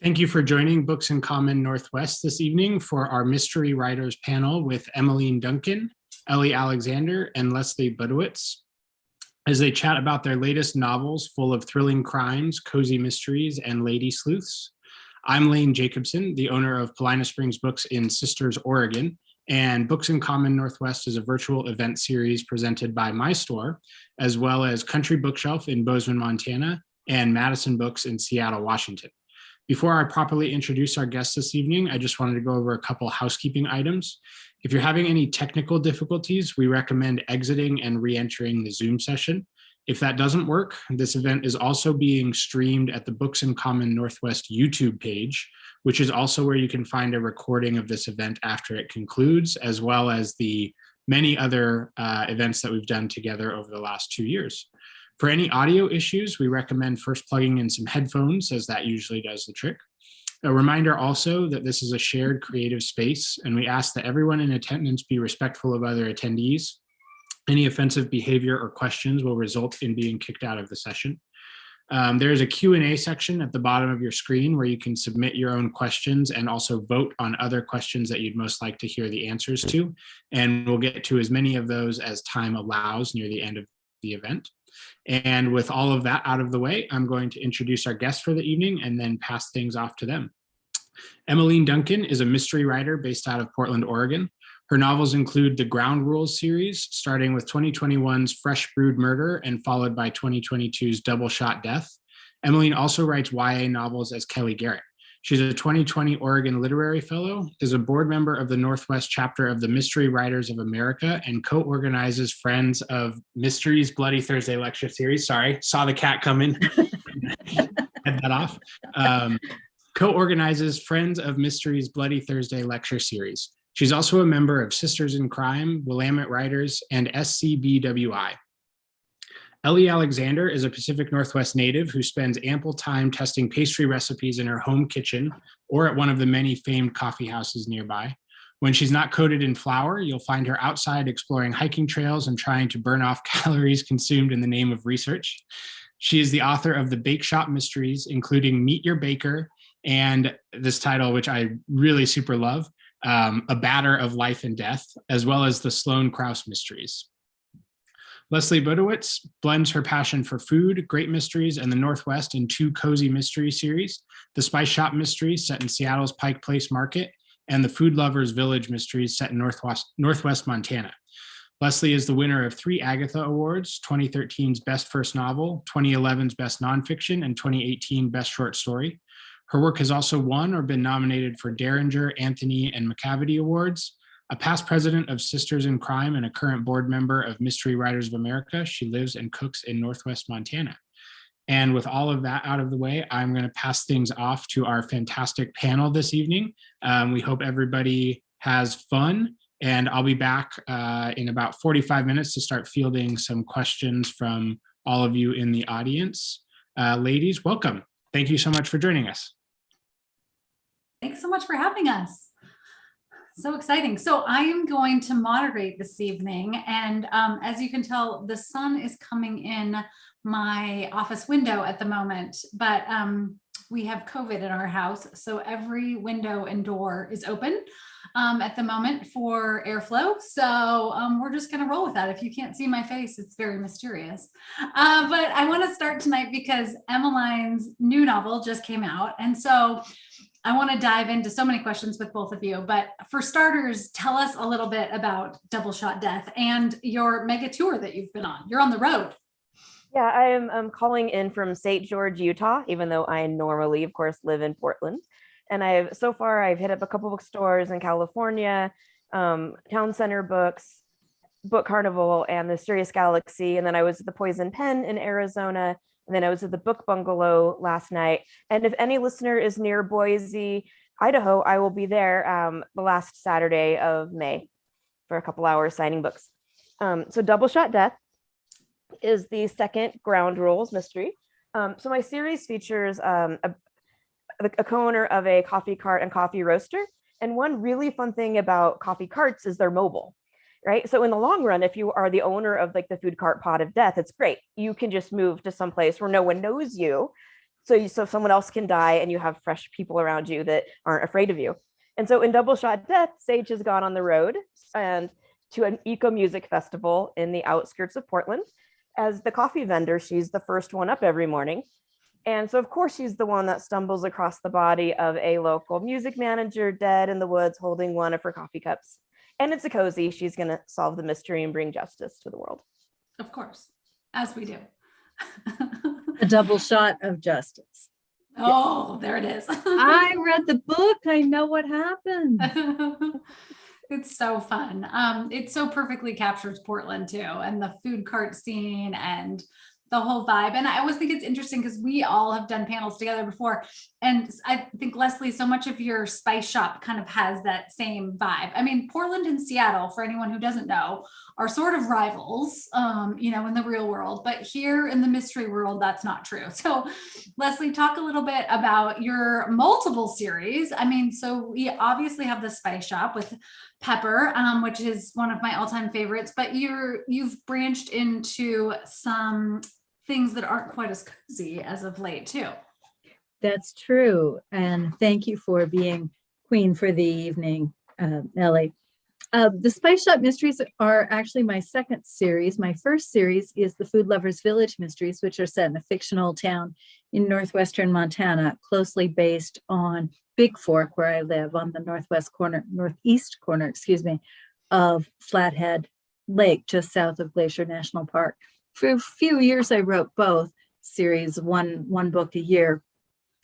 Thank you for joining Books in Common Northwest this evening for our Mystery Writers panel with Emmeline Duncan, Ellie Alexander, and Leslie Budewitz as they chat about their latest novels full of thrilling crimes, cozy mysteries, and lady sleuths. I'm Lane Jacobson, the owner of Paulina Springs Books in Sisters, Oregon, and Books in Common Northwest is a virtual event series presented by my store, as well as Country Bookshelf in Bozeman, Montana, and Madison Books in Seattle, Washington. Before I properly introduce our guests this evening, I just wanted to go over a couple housekeeping items. If you're having any technical difficulties, we recommend exiting and re-entering the Zoom session. If that doesn't work, this event is also being streamed at the Books in Common Northwest YouTube page, which is also where you can find a recording of this event after it concludes, as well as the many other events that we've done together over the last 2 years. For any audio issues, we recommend first plugging in some headphones, as that usually does the trick. A reminder also that this is a shared creative space, and we ask that everyone in attendance be respectful of other attendees. Any offensive behavior or questions will result in being kicked out of the session. There is a Q&A section at the bottom of your screen where you can submit your own questions and also vote on other questions that you'd most like to hear the answers to. And we'll get to as many of those as time allows near the end of the event. And with all of that out of the way, I'm going to introduce our guests for the evening and then pass things off to them. Emmeline Duncan is a mystery writer based out of Portland, Oregon. Her novels include the Ground Rules series, starting with 2021's Fresh Brewed Murder and followed by 2022's Double Shot Death. Emmeline also writes YA novels as Kelly Garrett. She's a 2020 Oregon Literary Fellow, is a board member of the Northwest chapter of the Mystery Writers of America, and co-organizes Friends of Mystery's Bloody Thursday lecture series. Sorry, saw the cat coming. Head that off. Co-organizes Friends of Mystery's Bloody Thursday lecture series. She's also a member of Sisters in Crime, Willamette Writers, and SCBWI. Ellie Alexander is a Pacific Northwest native who spends ample time testing pastry recipes in her home kitchen or at one of the many famed coffee houses nearby. When she's not coated in flour, you'll find her outside exploring hiking trails and trying to burn off calories consumed in the name of research. She is the author of the Bake Shop Mysteries, including Meet Your Baker and this title, which I really super love, A Batter of Life and Death, as well as the Sloane Krause Mysteries. Leslie Budewitz blends her passion for food, great mysteries, and the Northwest in 2 cozy mystery series, The Spice Shop Mysteries set in Seattle's Pike Place Market, and The Food Lovers Village Mysteries set in Northwest Montana. Leslie is the winner of 3 Agatha Awards, 2013's Best First Novel, 2011's Best Nonfiction, and 2018 Best Short Story. Her work has also won or been nominated for Derringer, Anthony, and McCavity Awards. A past president of Sisters in Crime and a current board member of Mystery Writers of America, she lives and cooks in Northwest Montana. And with all of that out of the way, I'm going to pass things off to our fantastic panel this evening. We hope everybody has fun, and I'll be back in about 45 minutes to start fielding some questions from all of you in the audience. Ladies, welcome. Thank you so much for joining us. Thanks so much for having us. So exciting. So I am going to moderate this evening. And as you can tell, the sun is coming in my office window at the moment, but we have COVID in our house. So every window and door is open at the moment for airflow. So we're just going to roll with that. If you can't see my face, it's very mysterious. But I want to start tonight because Emmeline's new novel just came out. And so I want to dive into so many questions with both of you, but for starters, tell us a little bit about Double Shot Death and your mega tour that you've been on. You're on the road. Yeah, I am calling in from St. George, Utah, even though I normally, of course, live in Portland. And so far I've hit up a couple bookstores in California, Town Center Books, Book Carnival, and the Mysterious Galaxy. And then I was at the Poison Pen in Arizona. And then I was at the Book Bungalow last night. And if any listener is near Boise, Idaho, I will be there the last Saturday of May for a couple hours signing books. So Double Shot Death is the second Ground Rules mystery. So my series features a co-owner of a coffee cart and coffee roaster. And one really fun thing about coffee carts is they're mobile. Right. So in the long run, if you are the owner of like the food cart Pot of Death, it's great. You can just move to some place where no one knows you so someone else can die and you have fresh people around you that aren't afraid of you. And so in Double Shot Death, Sage has gone on the road and to an eco music festival in the outskirts of Portland. As the coffee vendor, she's the first one up every morning. And so of course she's the one that stumbles across the body of a local music manager dead in the woods holding one of her coffee cups. And it's a cozy. She's going to solve the mystery and bring justice to the world. Of course, as we do. A double shot of justice. Oh, there it is. I read the book. I know what happened. It's so fun. It so perfectly captures Portland too, and the food cart scene and the whole vibe. And I always think it's interesting because we all have done panels together before. And I think, Leslie, so much of your spice shop kind of has that same vibe. I mean, Portland and Seattle, for anyone who doesn't know, are sort of rivals, in the real world. But here in the mystery world, that's not true. So Leslie, talk a little bit about your multiple series. I mean, so we obviously have the spice shop with Pepper, which is one of my all-time favorites, but you've branched into some things that aren't quite as cozy as of late too. That's true. And thank you for being queen for the evening, Ellie. The Spice Shop Mysteries are actually my second series. My first series is the Food Lovers Village Mysteries, which are set in a fictional town in northwestern Montana, closely based on Big Fork, where I live, on the northeast corner, of Flathead Lake, just south of Glacier National Park. For a few years, I wrote both series, one book a year.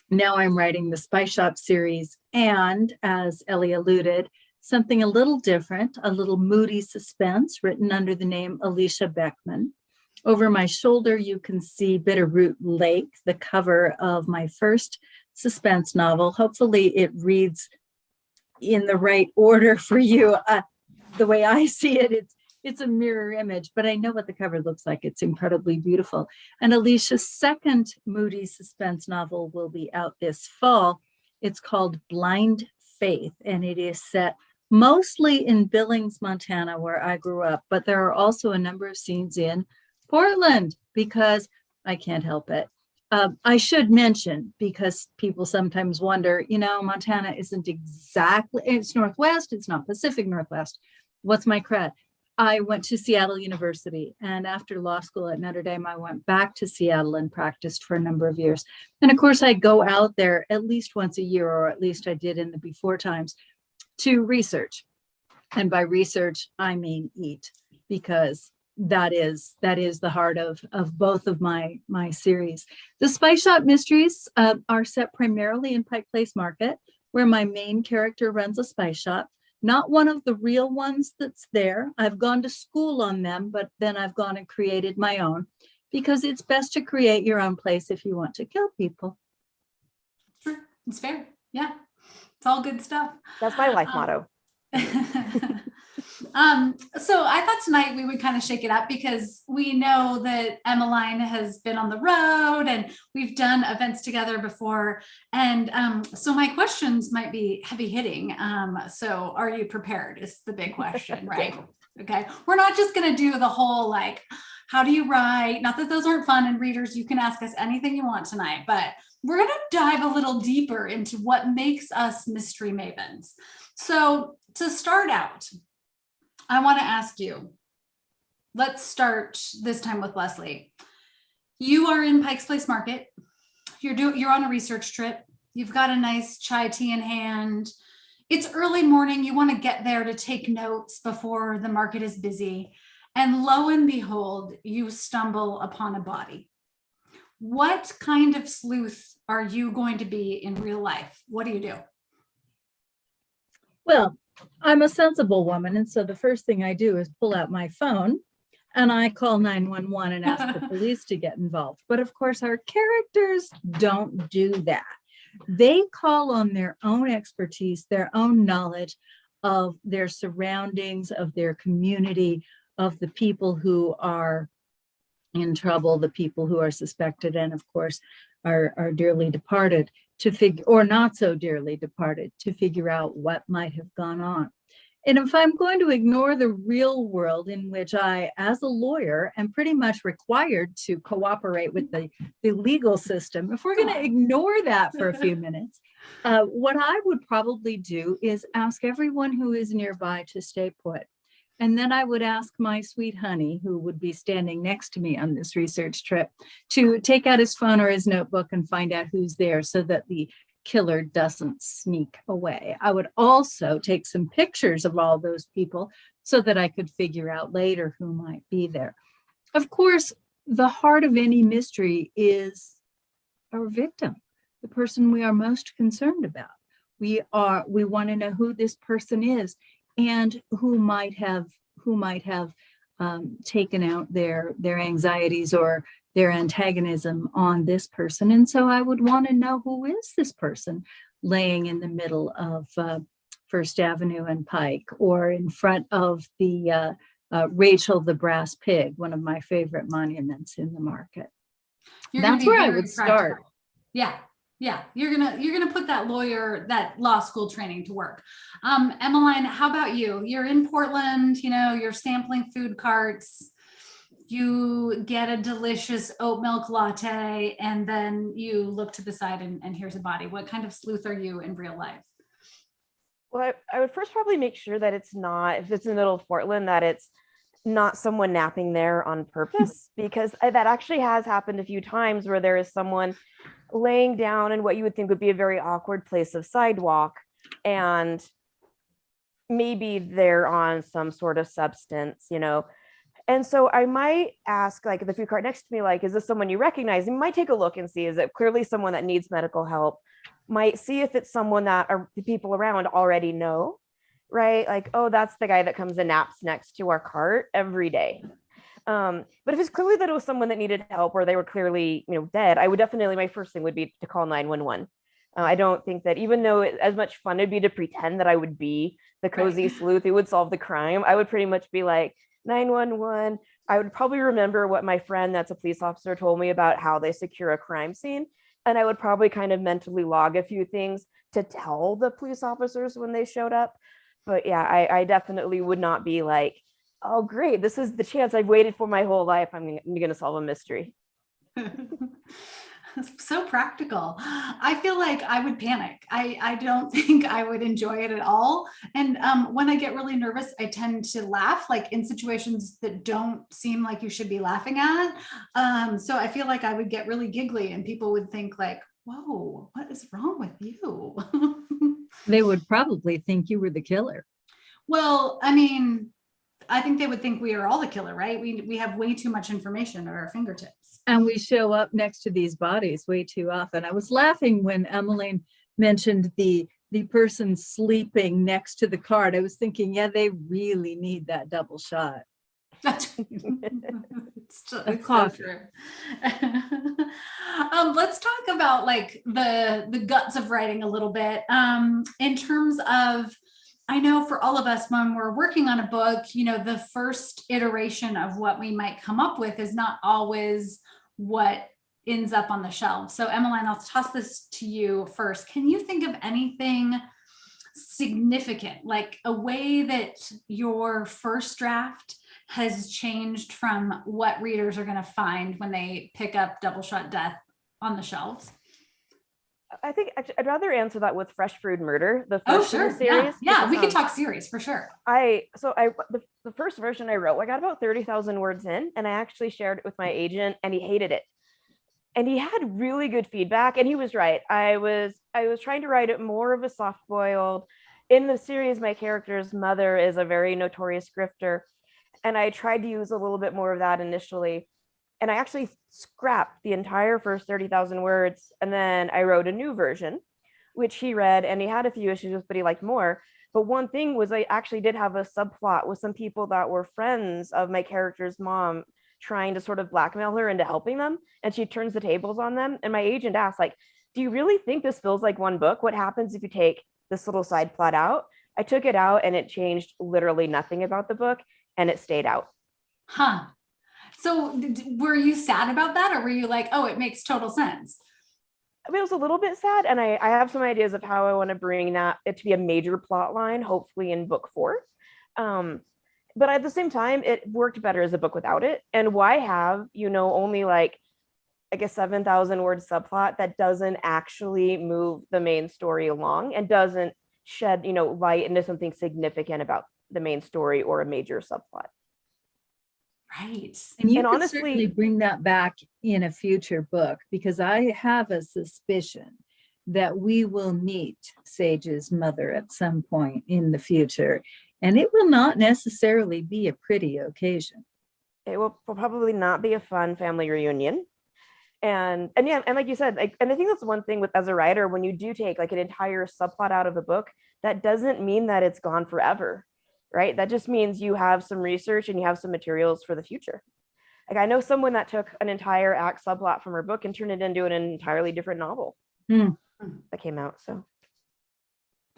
Now I'm writing the Spice Shop series, and as Ellie alluded, something a little different, a little moody suspense written under the name Alicia Beckman. Over my shoulder, you can see Bitterroot Lake, the cover of my first suspense novel. Hopefully it reads in the right order for you. The way I see it, it's a mirror image, but I know what the cover looks like. It's incredibly beautiful. And Alicia's second moody suspense novel will be out this fall. It's called Blind Faith, and it is set mostly in Billings, Montana, where I grew up, but there are also a number of scenes in Portland because I can't help it. I should mention, because people sometimes wonder, Montana isn't exactly, it's Northwest, it's not Pacific Northwest. What's my cred? I went to Seattle University, and after law school at Notre Dame, I went back to Seattle and practiced for a number of years. And of course, I go out there at least once a year, or at least I did in the before times, to research. And by research, I mean eat, because that is the heart of both of my series. The Spice Shop Mysteries are set primarily in Pike Place Market, where my main character runs a spice shop. Not one of the real ones that's there. I've gone to school on them, but then I've gone and created my own, because it's best to create your own place if you want to kill people. Sure, it's fair. Yeah, it's all good stuff. That's my life motto. So I thought tonight we would kind of shake it up, because we know that Emmeline has been on the road and we've done events together before. And so my questions might be heavy hitting. So are you prepared is the big question, right? Okay. We're not just going to do the whole, like, how do you write? Not that those aren't fun, and readers, you can ask us anything you want tonight, but we're going to dive a little deeper into what makes us mystery mavens. So to start out, I want to ask you, let's start this time with Leslie. You are in Pike's Place Market. You're on a research trip. You've got a nice chai tea in hand. It's early morning. You want to get there to take notes before the market is busy. And lo and behold, you stumble upon a body. What kind of sleuth are you going to be in real life? What do you do? Well, I'm a sensible woman, and so the first thing I do is pull out my phone and I call 911 and ask the police to get involved. But of course, our characters don't do that. They call on their own expertise, their own knowledge of their surroundings, of their community, of the people who are in trouble, the people who are suspected, and of course, are dearly departed, to figure, or not so dearly departed, to figure out what might have gone on. And if I'm going to ignore the real world in which I, as a lawyer, am pretty much required to cooperate with the legal system, if we're going to ignore that for a few minutes, what I would probably do is ask everyone who is nearby to stay put. And then I would ask my sweet honey, who would be standing next to me on this research trip, to take out his phone or his notebook and find out who's there so that the killer doesn't sneak away. I would also take some pictures of all those people so that I could figure out later who might be there. Of course, the heart of any mystery is our victim, the person we are most concerned about. We want to know who this person is and who might have taken out their anxieties or their antagonism on this person. And so I would want to know, who is this person laying in the middle of First Avenue and Pike, or in front of the Rachel the Brass Pig, one of my favorite monuments in the market. That's where I would start. Yeah. Yeah, you're gonna put that law school training to work. Emmeline, how about you? You're in Portland, you're sampling food carts. You get a delicious oat milk latte, and then you look to the side and here's a body. What kind of sleuth are you in real life? Well, I would first probably make sure that it's not, if it's in the middle of Portland, that it's not someone napping there on purpose, because that actually has happened a few times where there is someone laying down in what you would think would be a very awkward place of sidewalk, and maybe they're on some sort of substance, And so I might ask, like, the food cart next to me, like, is this someone you recognize? And might take a look and see, is it clearly someone that needs medical help? Might see if it's someone that the people around already know, right? Like, oh, that's the guy that comes and naps next to our cart every day. But if it's clearly that it was someone that needed help, or they were clearly, dead, I would definitely, my first thing would be to call 911. I don't think that, even though as much fun it'd be to pretend that I would be the cozy sleuth who would solve the crime, I would pretty much be like, 911. I would probably remember what my friend that's a police officer told me about how they secure a crime scene. And I would probably kind of mentally log a few things to tell the police officers when they showed up. But yeah, I definitely would not be like, oh, great, this is the chance I've waited for my whole life. I'm going to solve a mystery. So practical. I feel like I would panic. I don't think I would enjoy it at all. And when I get really nervous, I tend to laugh, like in situations that don't seem like you should be laughing at. So I feel like I would get really giggly, and people would think like, whoa, what is wrong with you? They would probably think you were the killer. Well, I mean, I think they would think we are all the killer, right? We have way too much information at our fingertips. And we show up next to these bodies way too often. I was laughing when Emmeline mentioned the person sleeping next to the cart. I was thinking, yeah, they really need that double shot. Of coffee. Let's talk about like the guts of writing a little bit. In terms of, I know for all of us, when we're working on a book, the first iteration of what we might come up with is not always what ends up on the shelf. So Emmeline, I'll toss this to you first. Can you think of anything significant, like a way that your first draft has changed from what readers are going to find when they pick up Double Shot Death on the shelves? I think I'd rather answer that with Fresh Brewed Murder, the first in the series. Yeah, we can talk series for sure. The first version I wrote, I got about 30,000 words in, and I actually shared it with my agent, and he hated it. And he had really good feedback, and he was right. I was trying to write it more of a soft-boiled. In the series, my character's mother is a very notorious grifter, and I tried to use a little bit more of that initially. And I actually scrapped the entire first 30,000 words. And then I wrote a new version, which he read, and he had a few issues with, but he liked more. But one thing was, I actually did have a subplot with some people that were friends of my character's mom, trying to sort of blackmail her into helping them. And she turns the tables on them. And my agent asked, like, do you really think this feels like one book? What happens if you take this little side plot out? I took it out, and it changed literally nothing about the book, and it stayed out. Huh. So were you sad about that, or were you like, oh, it makes total sense? I mean, it was a little bit sad, and I have some ideas of how I want to bring it to be a major plot line, hopefully in book 4. But at the same time, it worked better as a book without it. And why have, only like a 7,000 word subplot that doesn't actually move the main story along and doesn't shed, light into something significant about the main story or a major subplot. Right. And you And could honestly- certainly bring that back in a future book, because I have a suspicion that we will meet Sage's mother at some point in the future, and it will not necessarily be a pretty occasion. It will probably not be a fun family reunion. And yeah, and like you said, and I think that's one thing with, as a writer, when you do take like an entire subplot out of a book, that doesn't mean that it's gone forever, right? That just means you have some research and you have some materials for the future. Like I know someone that took an entire act subplot from her book and turned it into an entirely different novel that came out. So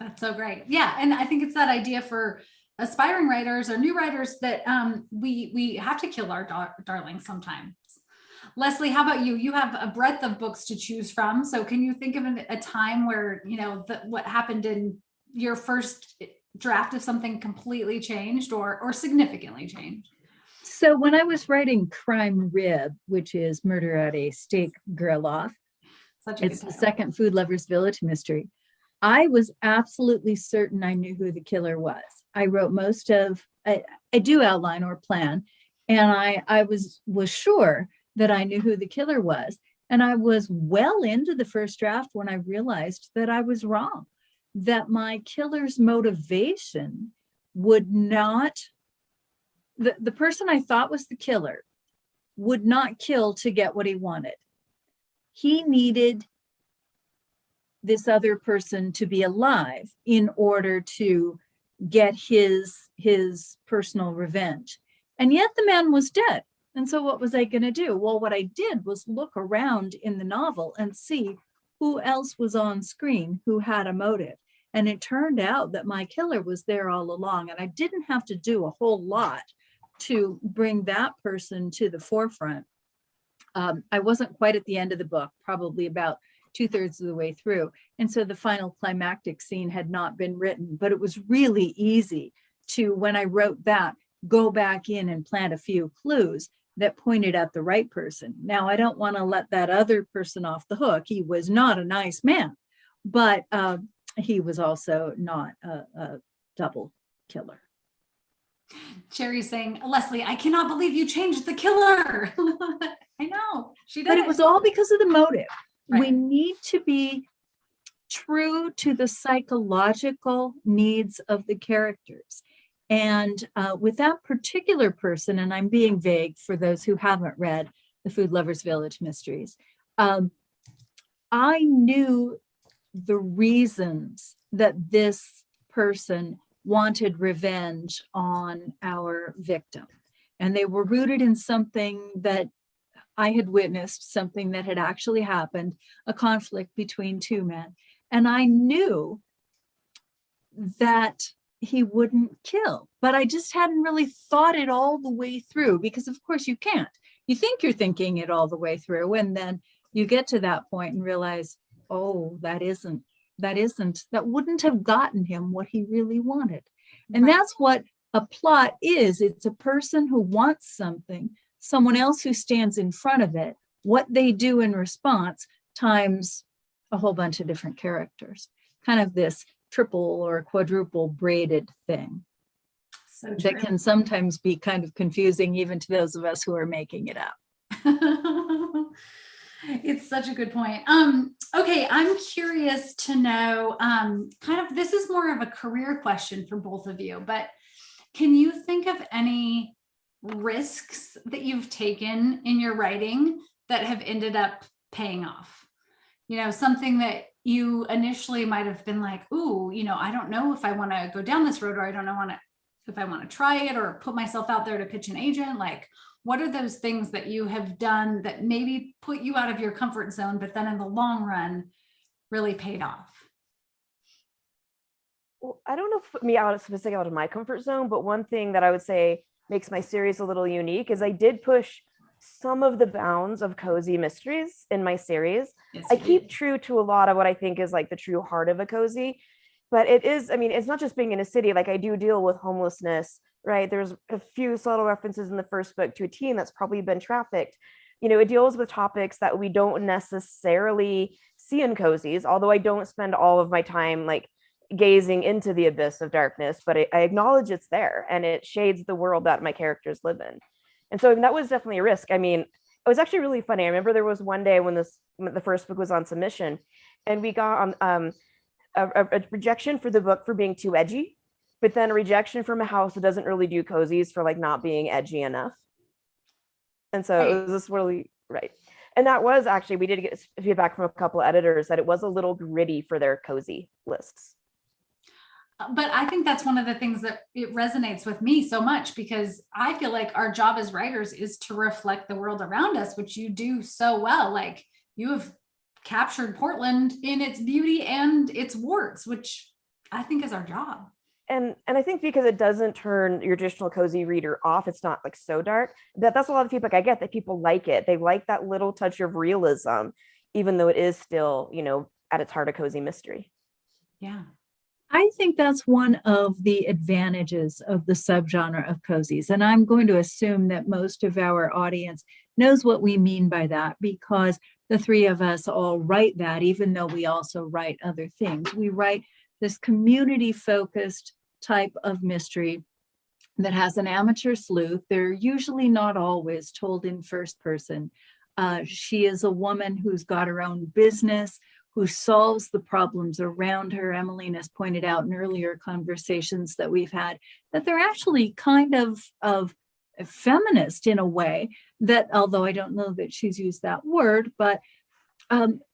that's so great. Yeah. And I think it's that idea for aspiring writers or new writers that we have to kill our darlings sometimes. Leslie, how about you? You have a breadth of books to choose from. So can you think of a time where, what happened in your first draft of something completely changed or significantly changed? So when I was writing Crime Rib, which is Murder at a Steak Grill-Off, it's the second Food Lovers Village mystery, I was absolutely certain I knew who the killer was. I wrote most of, I do outline or plan, and I was sure that I knew who the killer was. And I was well into the first draft when I realized that I was wrong, that my killer's motivation would not, the person I thought was the killer would not kill to get what he wanted. He needed this other person to be alive in order to get his personal revenge. And yet the man was dead. And so what was I going to do? Well, what I did was look around in the novel and see who else was on screen who had a motive. And it turned out that my killer was there all along. And I didn't have to do a whole lot to bring that person to the forefront. I wasn't quite at the end of the book, probably about 2/3 of the way through. And so the final climactic scene had not been written, but it was really easy to, when I wrote that, go back in and plant a few clues that pointed at the right person. Now, I don't want to let that other person off the hook. He was not a nice man, but he was also not a double killer. Cherry's saying, Leslie, I cannot believe you changed the killer. I know, she did. But it was all because of the motive. Right. We need to be true to the psychological needs of the characters. And with that particular person, and I'm being vague for those who haven't read the Food Lovers Village mysteries, I knew the reasons that this person wanted revenge on our victim. And they were rooted in something that I had witnessed, something that had actually happened, a conflict between two men. And I knew that he wouldn't kill, but I just hadn't really thought it all the way through, because of course you can't. You think you're thinking it all the way through, and then you get to that point and realize, oh, that wouldn't have gotten him what he really wanted. And that's what a plot is. It's a person who wants something, someone else who stands in front of it, what they do in response, times a whole bunch of different characters. Kind of this triple or quadruple braided thing. So that can sometimes be kind of confusing even to those of us who are making it up. It's such a good point. Okay, I'm curious to know, this is more of a career question for both of you, but can you think of any risks that you've taken in your writing that have ended up paying off? Something that you initially might have been like, ooh, I don't know if I want to go down this road, or I don't know if I want to try it or put myself out there to pitch an agent. Like, what are those things that you have done that maybe put you out of your comfort zone, but then in the long run really paid off? Well, I don't know if put me out of my comfort zone, but one thing that I would say makes my series a little unique is I did push some of the bounds of cozy mysteries in my series. Yes, I keep true to a lot of what I think is like the true heart of a cozy. but it is, I mean, it's not just being in a city. Like, I do deal with homelessness, right? There's a few subtle references in the first book to a teen that's probably been trafficked. You know, it deals with topics that we don't necessarily see in cozies, although I don't spend all of my time like gazing into the abyss of darkness, but I acknowledge it's there and it shades the world that my characters live in. And so that was definitely a risk. I mean, it was actually really funny. I remember there was one day when the first book was on submission, and we got a rejection for the book for being too edgy, but then a rejection from a house that doesn't really do cozies for like not being edgy enough. And so it was just really right. And that was actually, we did get feedback from a couple of editors that it was a little gritty for their cozy lists. But I think that's one of the things that it resonates with me so much, because I feel like our job as writers is to reflect the world around us, which you do so well. Like, you have captured Portland in its beauty and its warts, which I think is our job. And I think because it doesn't turn your traditional cozy reader off, it's not like so dark, that's a lot of feedback I get, that people like it. They like that little touch of realism, even though it is still, you know, at its heart, a cozy mystery. Yeah. I think that's one of the advantages of the subgenre of cozies. And I'm going to assume that most of our audience knows what we mean by that, because the three of us all write that, even though we also write other things. We write this community-focused type of mystery that has an amateur sleuth. They're usually not always told in first person. She is a woman who's got her own business, who solves the problems around her. Emmeline has pointed out in earlier conversations that we've had that they're actually kind of feminist in a way, that, although I don't know that she's used that word, but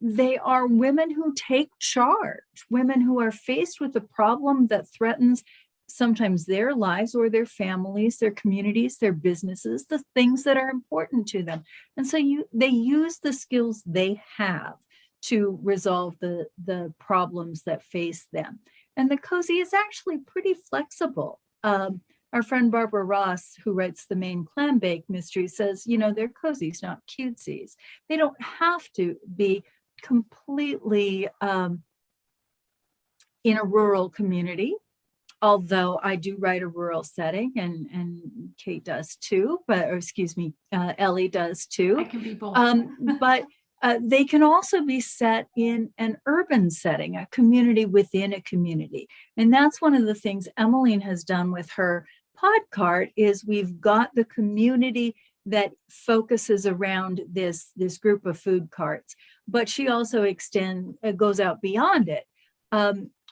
they are women who take charge, women who are faced with a problem that threatens sometimes their lives or their families, their communities, their businesses, the things that are important to them. And so they use the skills they have to resolve the problems that face them. And the cozy is actually pretty flexible. Our friend Barbara Ross, who writes the main Clam Bake mystery, says, you know, they're cozies, not cutesies. They don't have to be completely in a rural community, although I do write a rural setting, and Kate does too, Ellie does too. I can be both. But they can also be set in an urban setting, a community within a community. And that's one of the things Emmeline has done with her pod cart, is we've got the community that focuses around this group of food carts, but she also goes out beyond it.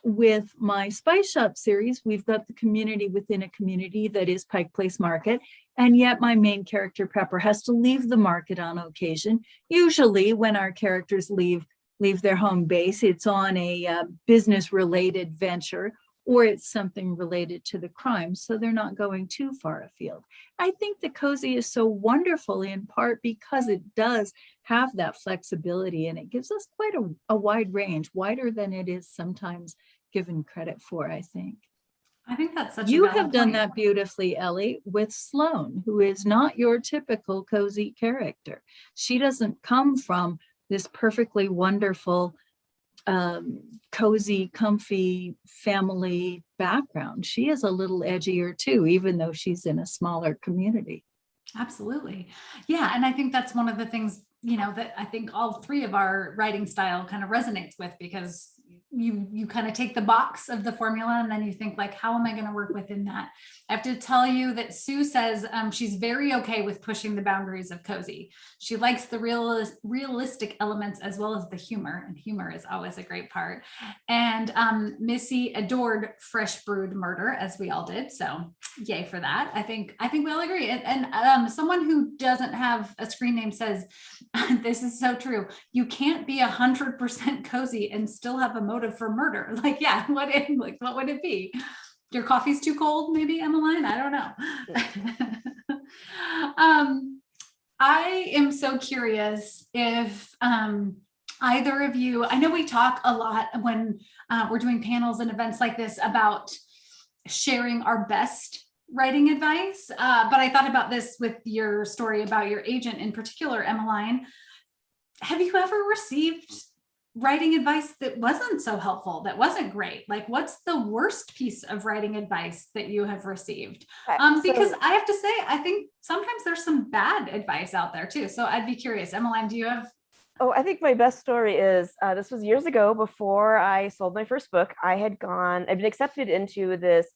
With my Spice Shop series, we've got the community within a community that is Pike Place Market. And yet my main character, Pepper, has to leave the market on occasion. Usually when our characters leave their home base, it's on a business-related venture, or it's something related to the crime, so they're not going too far afield. I think the cozy is so wonderful in part because it does have that flexibility, and it gives us quite a wide range, wider than it is sometimes given credit for, I think. I think that's such You a valid have done point. that beautifully, Ellie, with Sloane, who is not your typical cozy character. She doesn't come from this perfectly wonderful, cozy, comfy family background. She is a little edgier too, even though she's in a smaller community. Absolutely. Yeah. And I think that's one of the things, you know, that I think all three of our writing style kind of resonates with, because you kind of take the box of the formula and then you think, like, how am I going to work within that? I have to tell you that Sue says she's very okay with pushing the boundaries of cozy. She likes the realistic elements as well as the humor, and humor is always a great part. And Missy adored fresh brewed murder, as we all did. So yay for that. I think we all agree. And someone who doesn't have a screen name says, this is so true. You can't be 100% cozy and still have a motive for murder. Like, yeah, what would it be? Your coffee's too cold, maybe, Emmeline? I don't know. I am so curious if either of you, I know we talk a lot when we're doing panels and events like this about sharing our best writing advice, but I thought about this with your story about your agent in particular, Emmeline. Have you ever received writing advice that wasn't so helpful, that wasn't great? Like, what's the worst piece of writing advice that you have received? Because I have to say, I think sometimes there's some bad advice out there too. So I'd be curious, Emmeline, do you have? Oh, I think my best story is, this was years ago before I sold my first book. I've been accepted into this,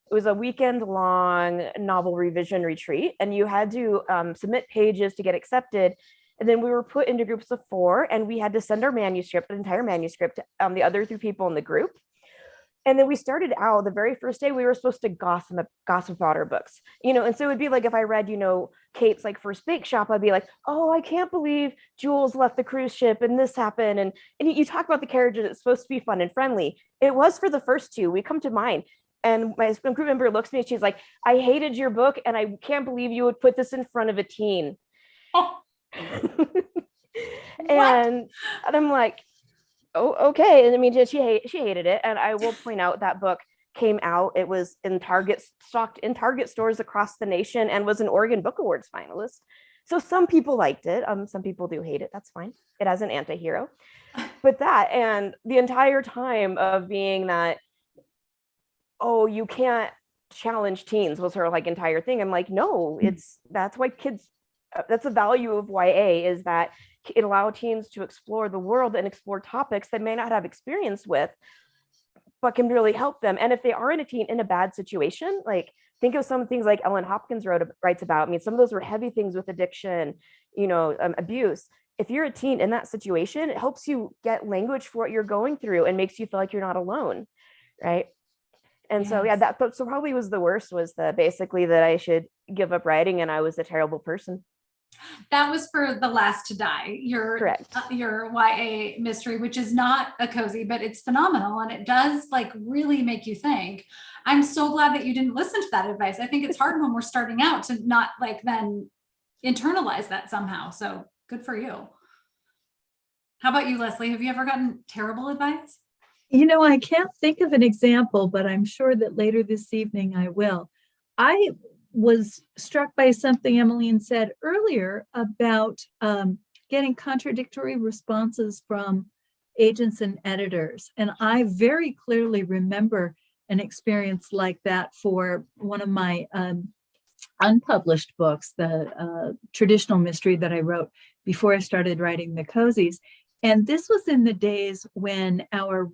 it was a weekend long novel revision retreat, and you had to submit pages to get accepted. And then we were put into groups of 4, and we had to send our manuscript, an entire manuscript, to the other 3 people in the group. And then we started out, the very first day, we were supposed to gossip about our books, and so it would be like, if I read, Kate's like first bake shop, I'd be like, oh, I can't believe Jules left the cruise ship and this happened. And you talk about the characters, it's supposed to be fun and friendly. It was for the first 2. We come to mine, and my group member looks at me and she's like, I hated your book, and I can't believe you would put this in front of a teen. Oh. and I'm like, oh, okay. And I mean, she hated it. And I will point out that book came out, it was stocked in Target stores across the nation, and was an Oregon Book Awards finalist. So some people liked it. Some people do hate it. That's fine. It has an anti-hero. But that, and the entire time of being that, oh, you can't challenge teens, was her like entire thing. I'm like, no, that's why kids, that's the value of YA, is that it allows teens to explore the world and explore topics they may not have experience with, but can really help them. And if they are in a bad situation, like think of some things like Ellen Hopkins writes about. I mean, some of those were heavy things with addiction, abuse. If you're a teen in that situation, it helps you get language for what you're going through and makes you feel like you're not alone, right? And yes. So yeah, that probably was the worst, was basically that I should give up writing and I was a terrible person. That was for The Last to Die, your YA mystery, which is not a cozy, but it's phenomenal. And it does like really make you think. I'm so glad that you didn't listen to that advice. I think it's hard when we're starting out to not like then internalize that somehow. So good for you. How about you, Leslie? Have you ever gotten terrible advice? I can't think of an example, but I'm sure that later this evening I will. I was struck by something Emmeline said earlier about getting contradictory responses from agents and editors. And I very clearly remember an experience like that for one of my unpublished books, the traditional mystery that I wrote before I started writing the cozies. And this was in the days when our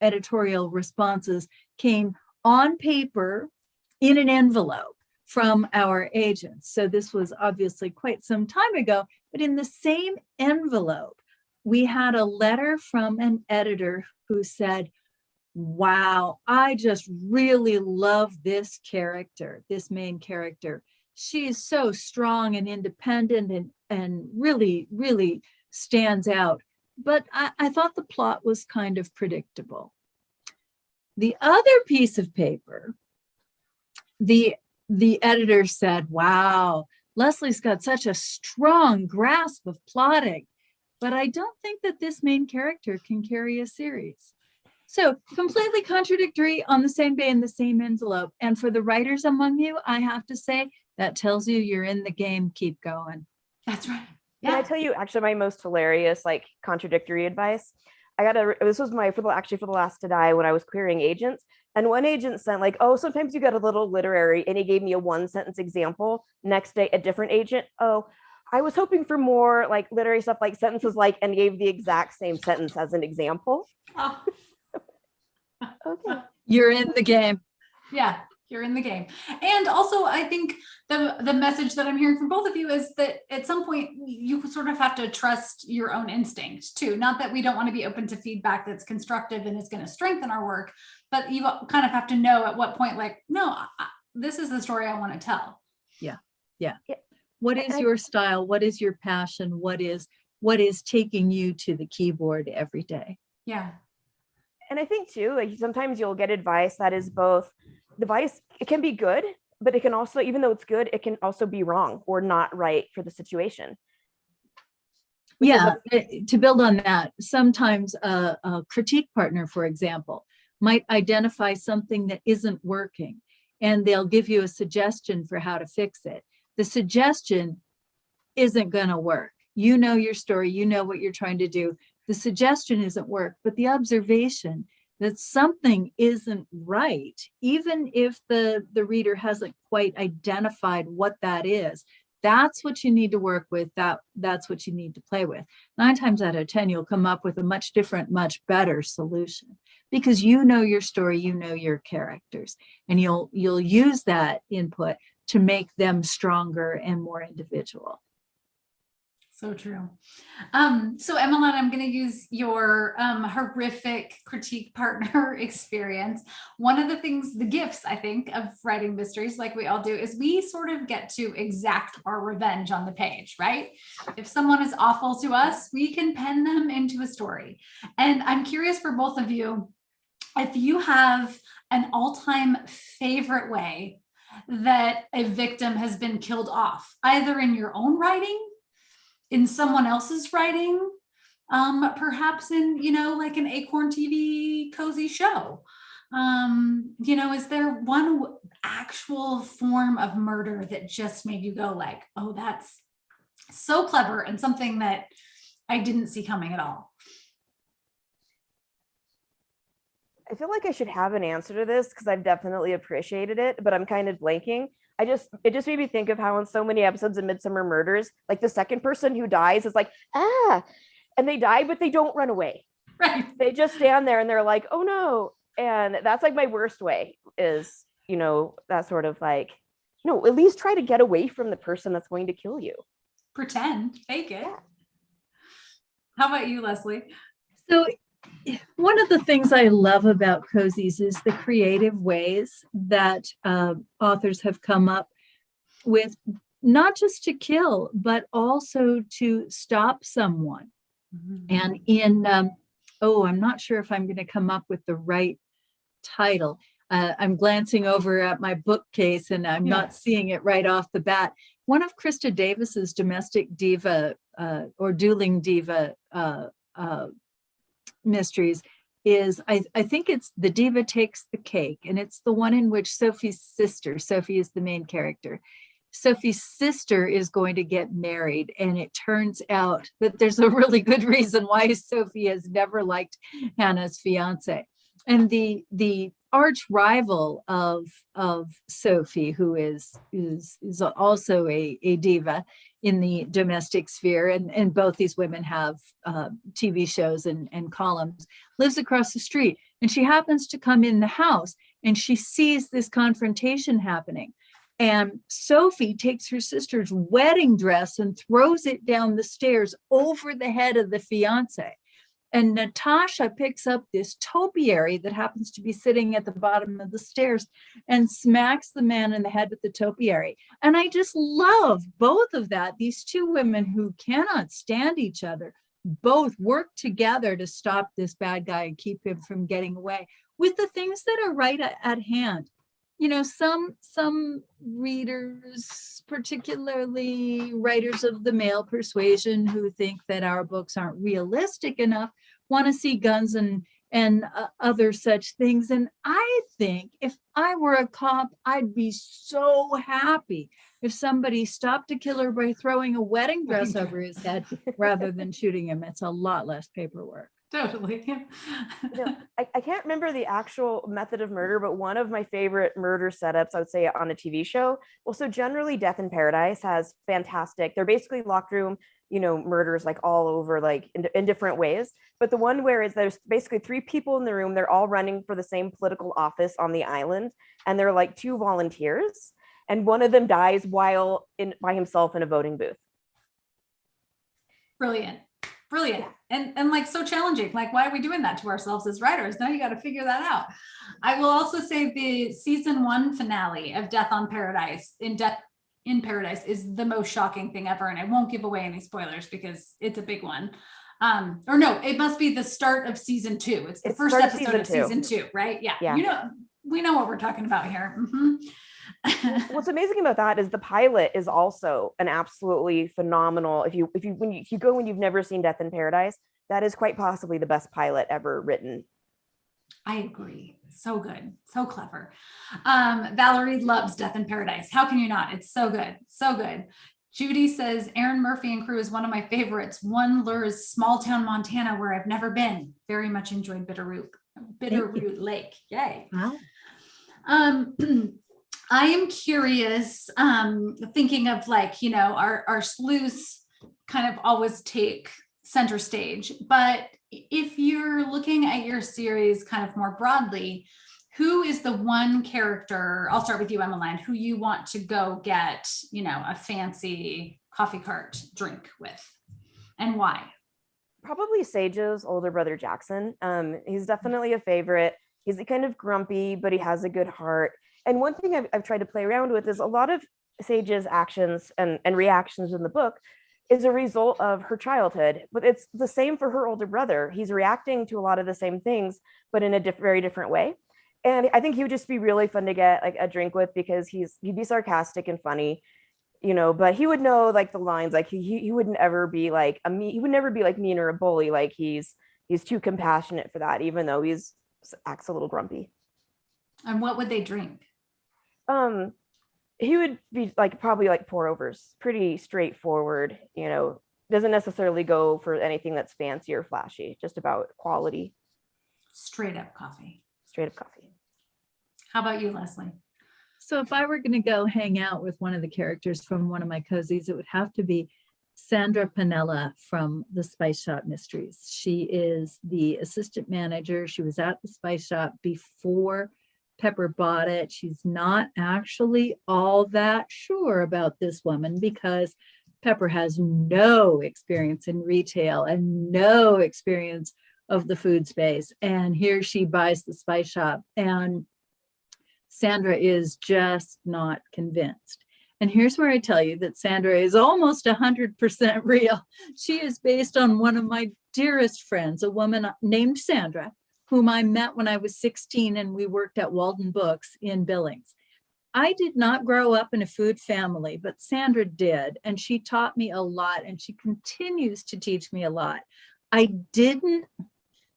editorial responses came on paper in an envelope from our agents. So this was obviously quite some time ago, but in the same envelope, we had a letter from an editor who said, wow, I just really love this character, this main character. She is so strong and independent and really, really stands out. But I thought the plot was kind of predictable. The other piece of paper, the editor said, wow, Leslie's got such a strong grasp of plotting, but I don't think that this main character can carry a series. So completely contradictory on the same day in the same envelope. And for the writers among you, I have to say, that tells you you're in the game, keep going. That's right. Yeah. Can I tell you actually my most hilarious, like contradictory advice? This was for The Last to Die when I was querying agents. And one agent sent like, oh, sometimes you get a little literary, and he gave me a 1-sentence example. Next day, a different agent, oh, I was hoping for more like literary stuff, like sentences like, and gave the exact same sentence as an example. Oh. Okay. You're in the game. Yeah, you're in the game. And also, I think the message that I'm hearing from both of you is that at some point you sort of have to trust your own instinct too. Not that we don't want to be open to feedback that's constructive and is going to strengthen our work, but you kind of have to know at what point, like, no, this is the story I want to tell. Yeah. What is your style? What is your passion? What is taking you to the keyboard every day? Yeah. And I think too, like sometimes you'll get advice that is both advice, it can be good, but it can also, even though it's good, it can also be wrong or not right for the situation. Yeah, to build on that, sometimes a critique partner, for example, might identify something that isn't working, and they'll give you a suggestion for how to fix it. The suggestion isn't going to work. You know your story, you know what you're trying to do. The suggestion isn't work, but the observation that something isn't right, even if the reader hasn't quite identified what that is, that's what you need to work with. That's what you need to play with. 9 times out of 10, you'll come up with a much different, much better solution because you know your story, you know your characters, and you'll use that input to make them stronger and more individual. So true. So Emmeline, I'm going to use your horrific critique partner experience. One of the things, the gifts, I think, of writing mysteries like we all do is we sort of get to exact our revenge on the page, right? If someone is awful to us, we can pen them into a story. And I'm curious for both of you, if you have an all-time favorite way that a victim has been killed off, either in your own writing, in someone else's writing, perhaps in, like an Acorn TV cozy show. Is there one actual form of murder that just made you go like, oh, that's so clever and something that I didn't see coming at all? I feel like I should have an answer to this because I've definitely appreciated it, but I'm kind of blanking. It just made me think of how in so many episodes of Midsummer Murders, like the second person who dies is like, and they die, but they don't run away. Right. They just stand there and they're like, oh no. And that's like my worst way is, that sort of like, no, at least try to get away from the person that's going to kill you. Pretend, fake it. How about you, Leslie? So one of the things I love about cozies is the creative ways that authors have come up with, not just to kill, but also to stop someone. Mm-hmm. And in, I'm not sure if I'm going to come up with the right title. I'm glancing over at my bookcase and I'm not seeing it right off the bat. One of Krista Davis's domestic diva or dueling diva mysteries is, I think it's The Diva Takes the Cake, and it's the one in which Sophie's sister, Sophie is the main character, Sophie's sister is going to get married, and it turns out that there's a really good reason why Sophie has never liked Hannah's fiance. And the arch rival of Sophie, who is also a diva in the domestic sphere, and both these women have TV shows and columns, lives across the street. And she happens to come in the house and she sees this confrontation happening. And Sophie takes her sister's wedding dress and throws it down the stairs over the head of the fiance. And Natasha picks up this topiary that happens to be sitting at the bottom of the stairs and smacks the man in the head with the topiary. And I just love both of that. These two women who cannot stand each other both work together to stop this bad guy and keep him from getting away with the things that are right at hand. Some readers, particularly writers of the male persuasion who think that our books aren't realistic enough, want to see guns and other such things. And I think if I were a cop, I'd be so happy if somebody stopped a killer by throwing a wedding dress over his head rather than shooting him. It's a lot less paperwork. Totally. I can't remember the actual method of murder, but one of my favorite murder setups, I would say, on a TV show. Well, so generally Death in Paradise has fantastic, they're basically locked room, murders like all over, like in different ways. But the one where there's basically 3 people in the room, they're all running for the same political office on the island. And they're like 2 volunteers. And one of them dies by himself in a voting booth. Brilliant. And like so challenging. Like, why are we doing that to ourselves as writers? Now you got to figure that out. I will also say the season 1 finale of Death in Paradise is the most shocking thing ever. And I won't give away any spoilers because it's a big one. Or no, it must be the start of season 2. It's the first episode of season 2, right? Yeah. We know what we're talking about here. Mm-hmm. What's amazing about that is the pilot is also an absolutely phenomenal. If you go when you've never seen Death in Paradise, that is quite possibly the best pilot ever written. I agree. So good. So clever. Valerie loves Death in Paradise. How can you not? It's so good. So good. Judy says, Aaron Murphy and crew is one of my favorites. One lures small town Montana where I've never been. Very much enjoyed Bitterroot Lake. Yay. Wow. I am curious, thinking of like, you know, our sleuths kind of always take center stage, but if you're looking at your series kind of more broadly, who is the one character, I'll start with you, Emmeline, who you want to go get, you know, a fancy coffee cart drink with, and why? Probably Sage's older brother, Jackson. He's definitely a favorite. He's kind of grumpy, but he has a good heart. And one thing I've tried to play around with is a lot of Sage's actions and reactions in the book is a result of her childhood, but it's the same for her older brother. He's reacting to a lot of the same things, but in a very different way. And I think he would just be really fun to get like a drink with, because he'd be sarcastic and funny, you know, but he would know like the lines, like he wouldn't ever be like he would never be like mean or a bully. Like he's too compassionate for that, even though acts a little grumpy. And what would they drink? He would be like probably like pour overs, pretty straightforward, you know, doesn't necessarily go for anything that's fancy or flashy, just about quality. Straight up coffee. Straight up coffee. How about you, Leslie? So if I were going to go hang out with one of the characters from one of my cozies, it would have to be Sandra Panella from the Spice Shop Mysteries. She is the assistant manager. She was at the Spice Shop before Pepper bought it. She's not actually all that sure about this woman because Pepper has no experience in retail and no experience of the food space. And here she buys the Spice Shop, and Sandra is just not convinced. And here's where I tell you that Sandra is almost 100% real. She is based on one of my dearest friends, a woman named Sandra, whom I met when I was 16 and we worked at Walden Books in Billings. I did not grow up in a food family, but Sandra did. And she taught me a lot, and she continues to teach me a lot.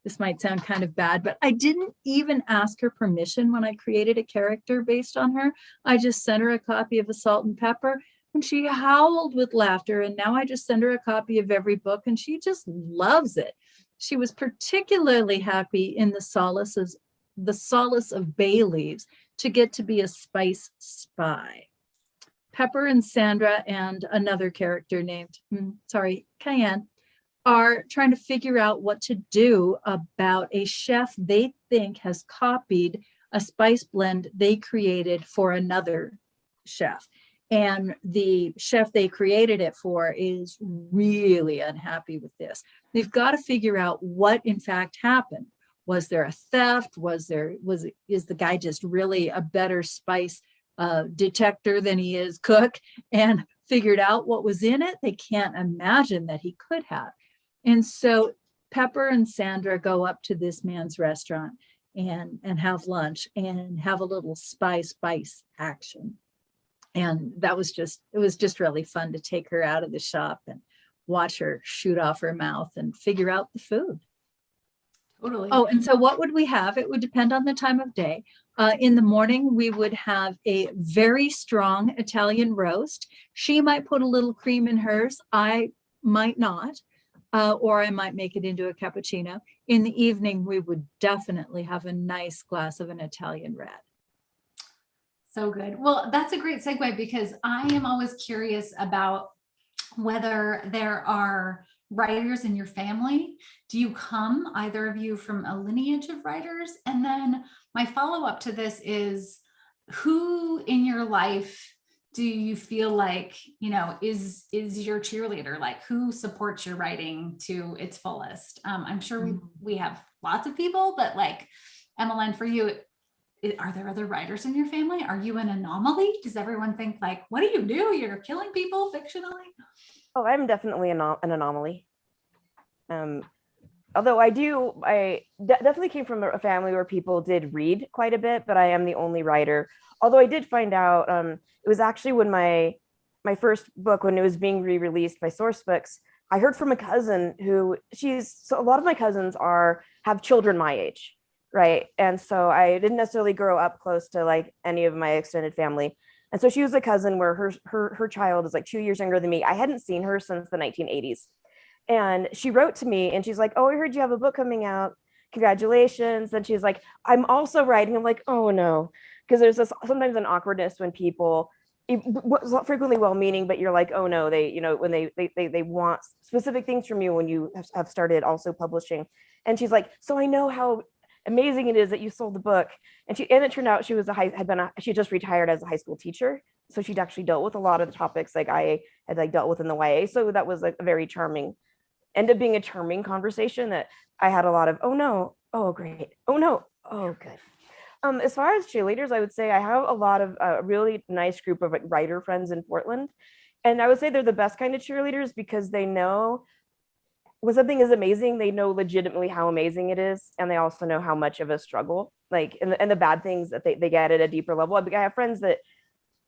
This might sound kind of bad, but I didn't even ask her permission when I created a character based on her. I just sent her a copy of A Salt and Pepper, and she howled with laughter. And now I just send her a copy of every book, and she just loves it. She was particularly happy in the solace of bay leaves to get to be a spice spy. Pepper and Sandra and another character named, Cayenne, are trying to figure out what to do about a chef they think has copied a spice blend they created for another chef. And the chef they created it for is really unhappy with this. They've got to figure out what in fact happened. Was there a theft? Is the guy just really a better spice detector than he is cook and figured out what was in it? They can't imagine that he could have. And so Pepper and Sandra go up to this man's restaurant and have lunch and have a little spice action. And it was just really fun to take her out of the shop and watch her shoot off her mouth and figure out the food. Totally. Oh, and so what would we have? It would depend on the time of day. In the morning, we would have a very strong Italian roast. She might put a little cream in hers. I might not. Or I might make it into a cappuccino. In the evening, we would definitely have a nice glass of an Italian red. So good. Well, that's a great segue, because I am always curious about whether there are writers in your family. Do you come, either of you, from a lineage of writers? And then my follow-up to this is, who in your life do you feel like, you know, is your cheerleader? Like, who supports your writing to its fullest? I'm sure we have lots of people, but like, Emmeline, for you, are there other writers in your family? Are you an anomaly? Does everyone think like, what do? You're killing people fictionally? Oh, I'm definitely an anomaly. Although I definitely came from a family where people did read quite a bit, but I am the only writer. Although I did find out, it was actually when my first book, when it was being re-released by Source Books, I heard from a cousin so a lot of my cousins have children my age, right? And so I didn't necessarily grow up close to like any of my extended family, And so she was a cousin where her child is like 2 years younger than me. I hadn't seen her since the 1980s. And she wrote to me and she's like, oh, I heard you have a book coming out. Congratulations. And she's like, I'm also writing. I'm like, oh no. Because there's this sometimes an awkwardness when people frequently well-meaning, but you're like, oh no, they, when they want specific things from you when you have started also publishing. And she's like, so I know how amazing it is that you sold the book. And it turned out she was she just retired as a high school teacher. So she'd actually dealt with a lot of the topics like I had like dealt with in the YA. So that was like a very charming, ended up being a charming conversation that I had a lot of, oh no, oh great, oh no, oh good. As far as cheerleaders, I would say I have a lot of a really nice group of like, writer friends in Portland. And I would say they're the best kind of cheerleaders because they know when something is amazing, they know legitimately how amazing it is. And they also know how much of a struggle, like, and the bad things that they get at a deeper level. I have friends that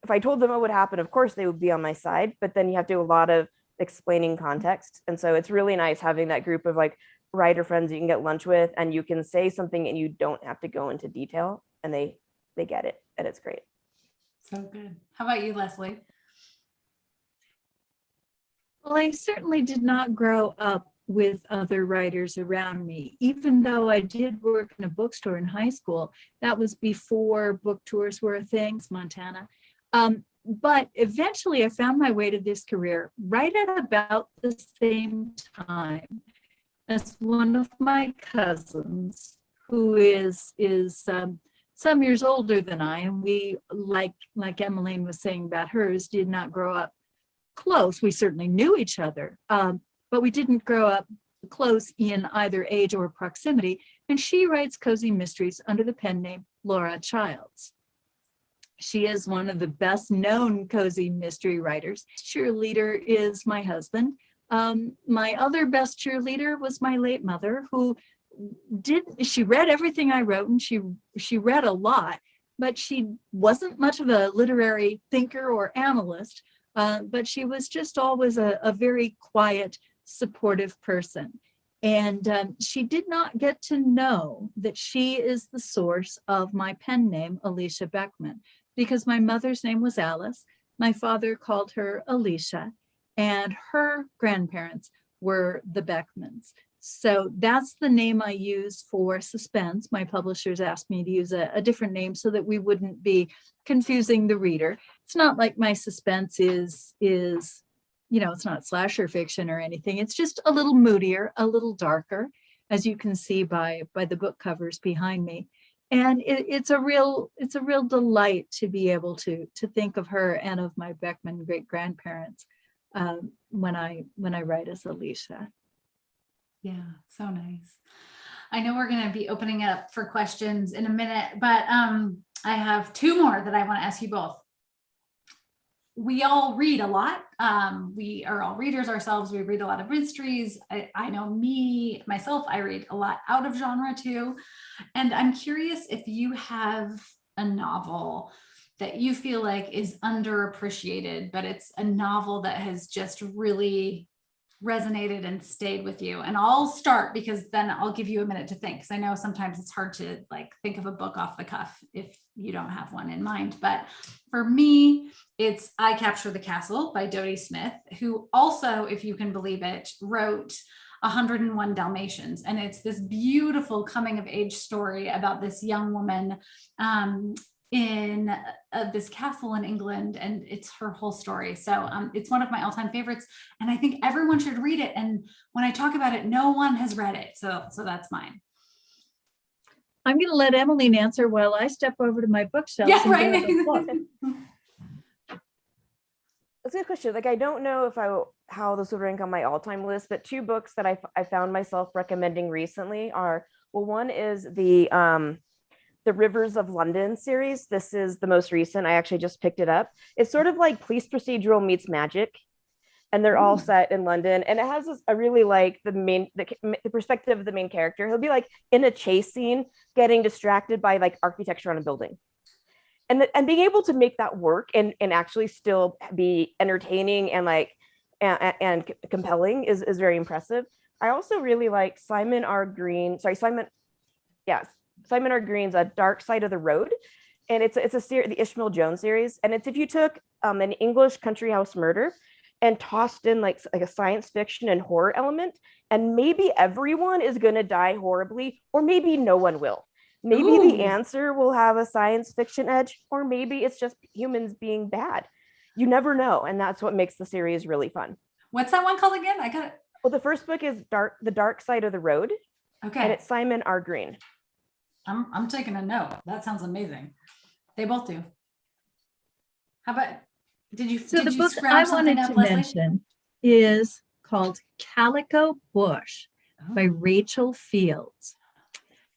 if I told them what would happen, of course they would be on my side, but then you have to do a lot of explaining context. And so it's really nice having that group of like writer friends you can get lunch with and you can say something and you don't have to go into detail and they get it and it's great. So good. How about you, Leslie? Well, I certainly did not grow up with other writers around me, even though I did work in a bookstore in high school. That was before book tours were a thing, Montana. But eventually I found my way to this career right at about the same time as one of my cousins who is some years older than I, and we, like Emmeline was saying about hers, did not grow up close. We certainly knew each other, but we didn't grow up close in either age or proximity. And she writes cozy mysteries under the pen name Laura Childs. She is one of the best known cozy mystery writers. Cheerleader is my husband. My other best cheerleader was my late mother, who she read everything I wrote, and she read a lot, but she wasn't much of a literary thinker or analyst, but she was just always a very quiet, supportive person. And she did not get to know that she is the source of my pen name, Alicia Beckman, because my mother's name was Alice. My father called her Alicia, and her grandparents were the Beckmans. So that's the name I use for suspense. My publishers asked me to use a different name so that we wouldn't be confusing the reader. It's not like my suspense is it's not slasher fiction or anything. It's just a little moodier, a little darker, as you can see by the book covers behind me. And it's a real delight to be able to think of her and of my Beckman great grandparents when I write as Alicia. Yeah, so nice. I know we're going to be opening it up for questions in a minute, but I have two more that I want to ask you both. We all read a lot. We are all readers ourselves. We read a lot of mysteries. I know myself, I read a lot out of genre too. And I'm curious if you have a novel that you feel like is underappreciated, but it's a novel that has just really resonated and stayed with you. And I'll start because then I'll give you a minute to think, because I know sometimes it's hard to like think of a book off the cuff if you don't have one in mind. But for me, it's I Capture the Castle by Dodie Smith, who also, if you can believe it, wrote 101 Dalmatians. And it's this beautiful coming of age story about this young woman in this castle in England, and it's her whole story. So it's one of my all-time favorites, and I think everyone should read it. And when I talk about it, no one has read it. So that's mine. I'm going to let Emmeline answer while I step over to my bookshelf. Yeah, right. That's a good question. Like, I don't know how this would rank on my all-time list, but two books that I found myself recommending recently are, well, one is the Rivers of London series. This is the most recent. I actually just picked it up. It's sort of like police procedural meets magic, and they're all set in London. And it has this, I really like the perspective of the main character. He'll be like in a chase scene, getting distracted by like architecture on a building. And being able to make that work and actually still be entertaining and like and compelling is very impressive. I also really like Simon R. Green's A Dark Side of the Road. And it's a series, the Ishmael Jones series. And it's if you took an English country house murder and tossed in like a science fiction and horror element, and maybe everyone is going to die horribly, or maybe no one will. Maybe Ooh. the answer will have a science fiction edge, or maybe it's just humans being bad. You never know. And that's what makes the series really fun. What's that one called again? I got it. Well, the first book is The Dark Side of the Road. Okay. And it's Simon R. Green. I'm taking a note. That sounds amazing. They both do. How about, So the book I wanted to mention is called Calico Bush by Rachel Fields.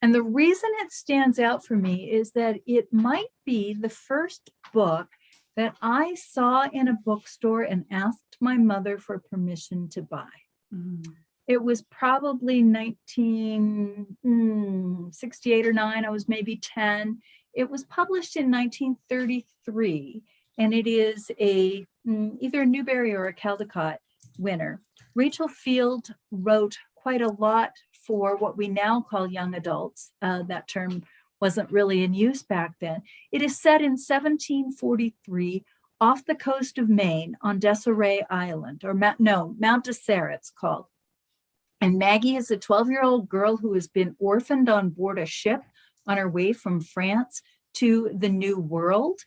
And the reason it stands out for me is that it might be the first book that I saw in a bookstore and asked my mother for permission to buy. Mm. It was probably 1968 or 9. I was maybe 10. It was published in 1933, and it is either a Newbery or a Caldecott winner. Rachel Field wrote quite a lot for what we now call young adults. That term wasn't really in use back then. It is set in 1743 off the coast of Maine on Desiree Island, or Mount Desert it's called. And Maggie is a 12-year-old girl who has been orphaned on board a ship on her way from France to the New World.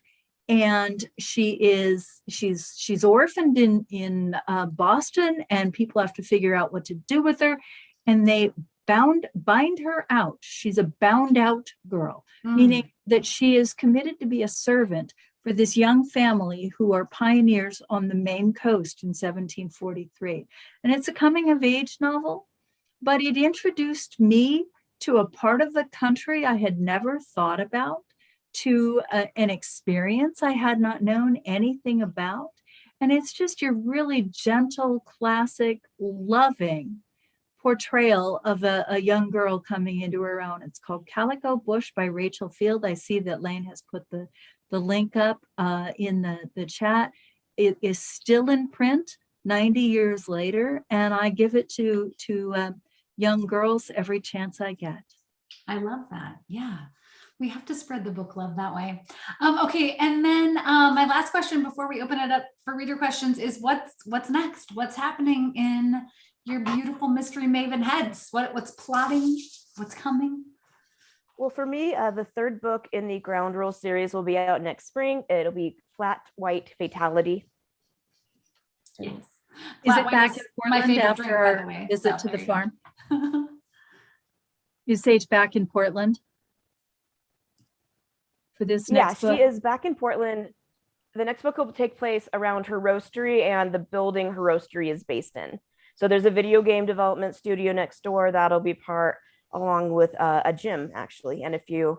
And she's orphaned in Boston, and people have to figure out what to do with her. And they bind her out. She's a bound out girl, meaning that she is committed to be a servant for this young family who are pioneers on the Maine coast in 1743. And it's a coming of age novel, but it introduced me to a part of the country I had never thought about, to an experience I had not known anything about. And it's just your really gentle, classic, loving portrayal of a young girl coming into her own. It's called Calico Bush by Rachel Field. I see that Lane has put the link up in the chat. It is still in print 90 years later, and I give it to young girls every chance I get. I love that. Yeah. We have to spread the book love that way. Okay. And then my last question before we open it up for reader questions is what's next? What's happening in your beautiful mystery maven heads? What's plotting? What's coming? Well, for me, the third book in the Ground Rule series will be out next spring. It'll be Flat White Fatality. Yes. Is it back in Portland after our visit to the farm? Is Sage back in Portland for this next book? She is back in Portland. The next book will take place around her roastery and the building her roastery is based in. So there's a video game development studio next door that'll be part, along with a gym, actually, and a few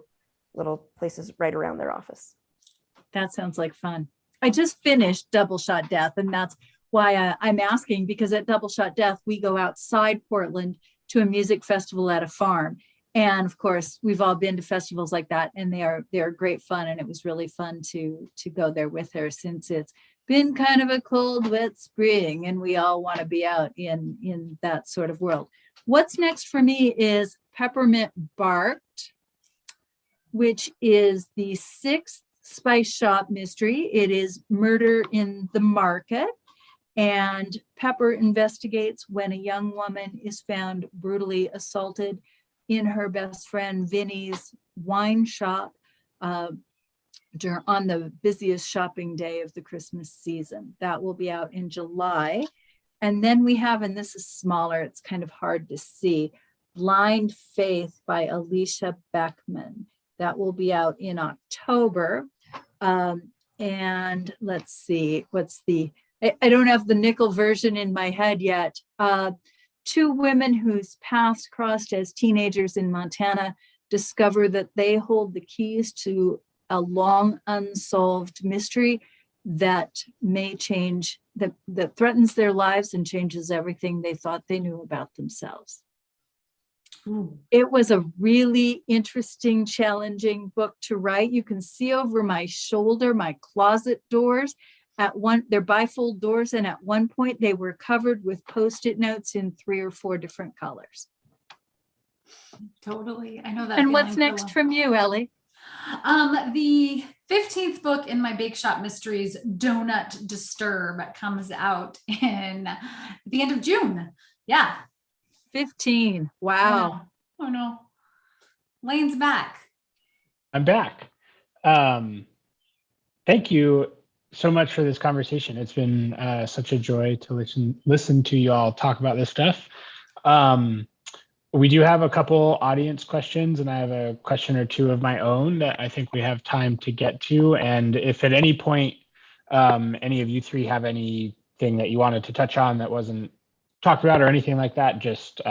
little places right around their office. That sounds like fun. I just finished Double Shot Death, and that's why I'm asking, because at Double Shot Death, we go outside Portland to a music festival at a farm. And of course, we've all been to festivals like that, and they're great fun. And it was really fun to go there with her, since it's been kind of a cold, wet spring, and we all want to be out in that sort of world. What's next for me is Peppermint Barked, which is the 6th Spice Shop mystery. It is Murder in the Market, and Pepper investigates when a young woman is found brutally assaulted in her best friend Vinny's wine shop on the busiest shopping day of the Christmas season. That will be out in July. And then we have, and this is smaller, it's kind of hard to see, Blind Faith by Alicia Beckman. That will be out in October. And let's see, I don't have the nickel version in my head yet. 2 women whose paths crossed as teenagers in Montana discover that they hold the keys to a long unsolved mystery that may change, that threatens their lives and changes everything they thought they knew about themselves. Ooh. It was a really interesting, challenging book to write. You can see over my shoulder, my closet doors. They're bifold doors, and at one point they were covered with Post-it notes in 3 or 4 different colors. Totally. I know that. And what's next from you, Ellie? The 15th book in my Bake Shop Mysteries, Donut Disturb, comes out in the end of June. Yeah. 15. Wow. Oh no. Lane's back. I'm back. Thank you so much for this conversation. It's been such a joy to listen to you all talk about this stuff. We do have a couple audience questions, and I have a question or two of my own that I think we have time to get to. And if at any point any of you three have anything that you wanted to touch on that wasn't talked about or anything like that, just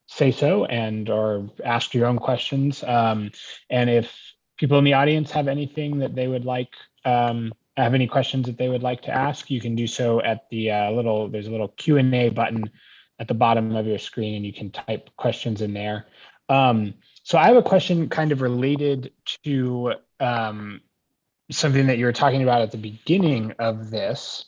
say so and or ask your own questions. And if people in the audience have anything that they would like, have any questions that they would like to ask, you can do so at the there's a little Q&A button at the bottom of your screen, and you can type questions in there. So I have a question kind of related to something that you were talking about at the beginning of this,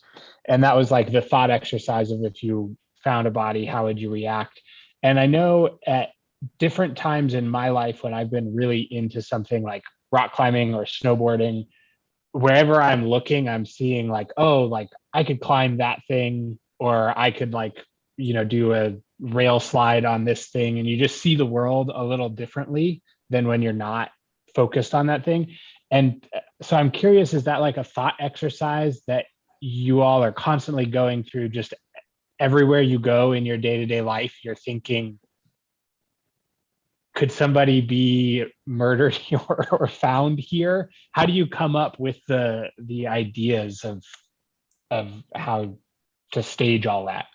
and that was like the thought exercise of if you found a body, how would you react? And I know at different times in my life when I've been really into something like rock climbing or snowboarding, wherever I'm looking, I'm seeing like, oh, like I could climb that thing, or I could like, do a rail slide on this thing. And you just see the world a little differently than when you're not focused on that thing. And so I'm curious, is that like a thought exercise that you all are constantly going through? Just everywhere you go in your day-to-day life, you're thinking, could somebody be murdered or found here? How do you come up with the ideas of how to stage all that?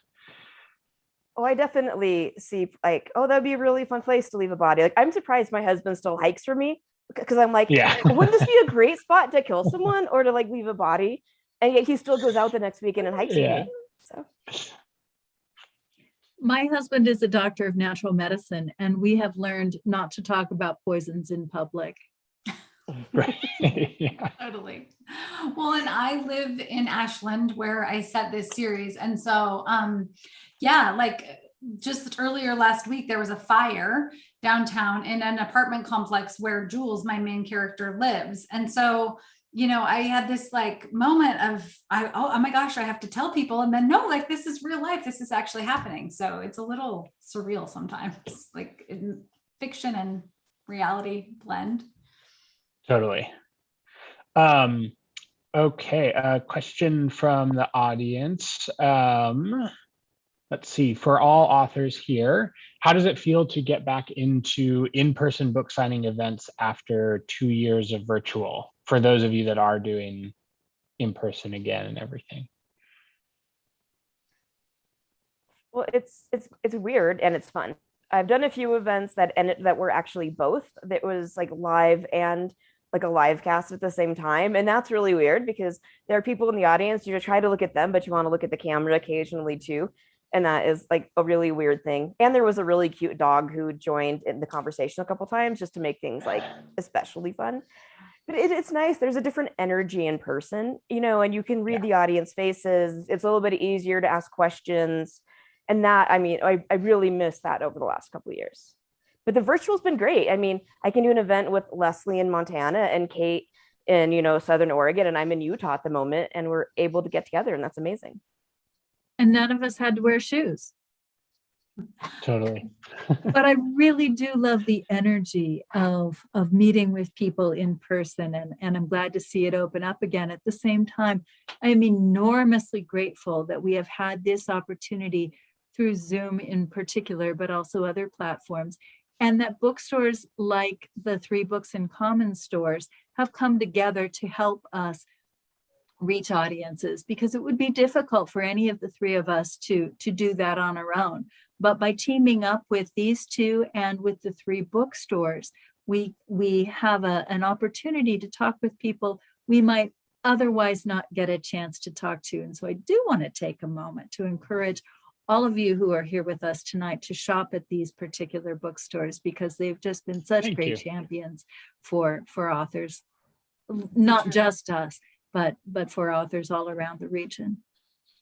Oh, I definitely see like, oh, that'd be a really fun place to leave a body. Like, I'm surprised my husband still hikes for me, because I'm like, yeah, wouldn't this be a great spot to kill someone or to like leave a body? And yet he still goes out the next weekend and hikes with me. So My husband is a doctor of natural medicine, and we have learned not to talk about poisons in public. right. Yeah. Totally. Well, and I live in Ashland where I set this series. And so, yeah, like just earlier last week, there was a fire downtown in an apartment complex where Jules, my main character, lives. And so, I had this like moment of, oh my gosh, I have to tell people. And then no, like this is real life. This is actually happening. So it's a little surreal sometimes, like in fiction and reality blend. Totally. Okay, a question from the audience. Let's see, for all authors here, how does it feel to get back into in-person book signing events after 2 years of virtual, for those of you that are doing in-person again and everything? well, it's weird and it's fun. I've done a few events that were actually both. That was like live and like a live cast at the same time. And that's really weird because there are people in the audience, you try to look at them, but you want to look at the camera occasionally too. And that is like a really weird thing. And there was a really cute dog who joined in the conversation a couple times just to make things like especially fun. But it's nice. There's a different energy in person, and you can read the audience faces. It's a little bit easier to ask questions. And that, I mean, I really missed that over the last couple of years. But the virtual's been great. I mean, I can do an event with Leslie in Montana and Kate in, Southern Oregon, and I'm in Utah at the moment, and we're able to get together, and that's amazing. And none of us had to wear shoes. Totally. But I really do love the energy of meeting with people in person, and I'm glad to see it open up again. At the same time, I am enormously grateful that we have had this opportunity through Zoom in particular, but also other platforms, and that bookstores like the 3 Books in Common stores have come together to help us reach audiences, because it would be difficult for any of the 3 of us to do that on our own. But by teaming up with these 2 and with the 3 bookstores, we have an opportunity to talk with people we might otherwise not get a chance to talk to. And so I do want to take a moment to encourage all of you who are here with us tonight to shop at these particular bookstores, because they've just been such great champions for authors, not just us, but for authors all around the region.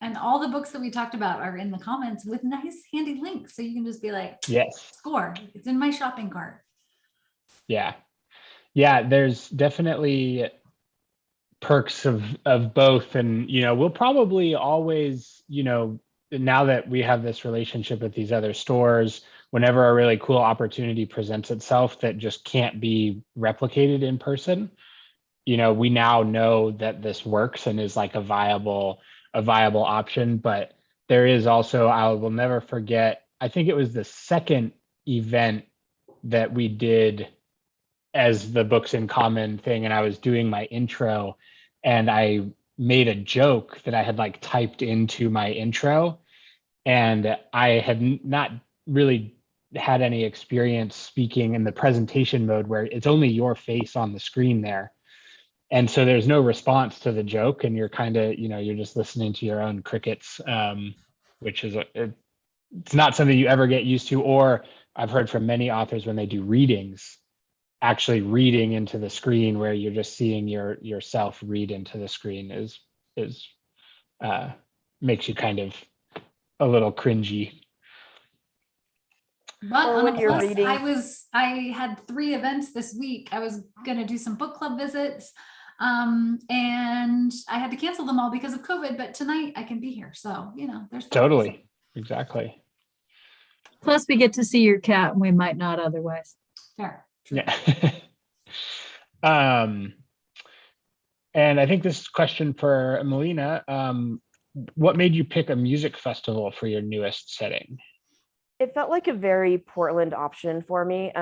And all the books that we talked about are in the comments with nice handy links. So you can just be like, yes, score, it's in my shopping cart. Yeah. Yeah, there's definitely perks of both, and we'll probably always, now that we have this relationship with these other stores, whenever a really cool opportunity presents itself that just can't be replicated in person, we now know that this works and is like a viable option. But there is also, I will never forget, I think it was the second event that we did as the Books in Common thing, and I was doing my intro and I made a joke that I had like typed into my intro, and I had not really had any experience speaking in the presentation mode where it's only your face on the screen there. And so there's no response to the joke, and you're kind of, you're just listening to your own crickets, which is, it's not something you ever get used to. Or I've heard from many authors when they do readings, actually reading into the screen where you're just seeing yourself read into the screen is makes you kind of a little cringy. But Or on when a you're plus, reading- I had 3 events this week. I was going to do some book club visits, and I had to cancel them all because of COVID, but tonight I can be here. So, there's Totally. Exactly. Plus, we get to see your cat, and we might not otherwise. fair. Yeah. And I think this question for Melina, what made you pick a music festival for your newest setting? It felt like a very Portland option for me.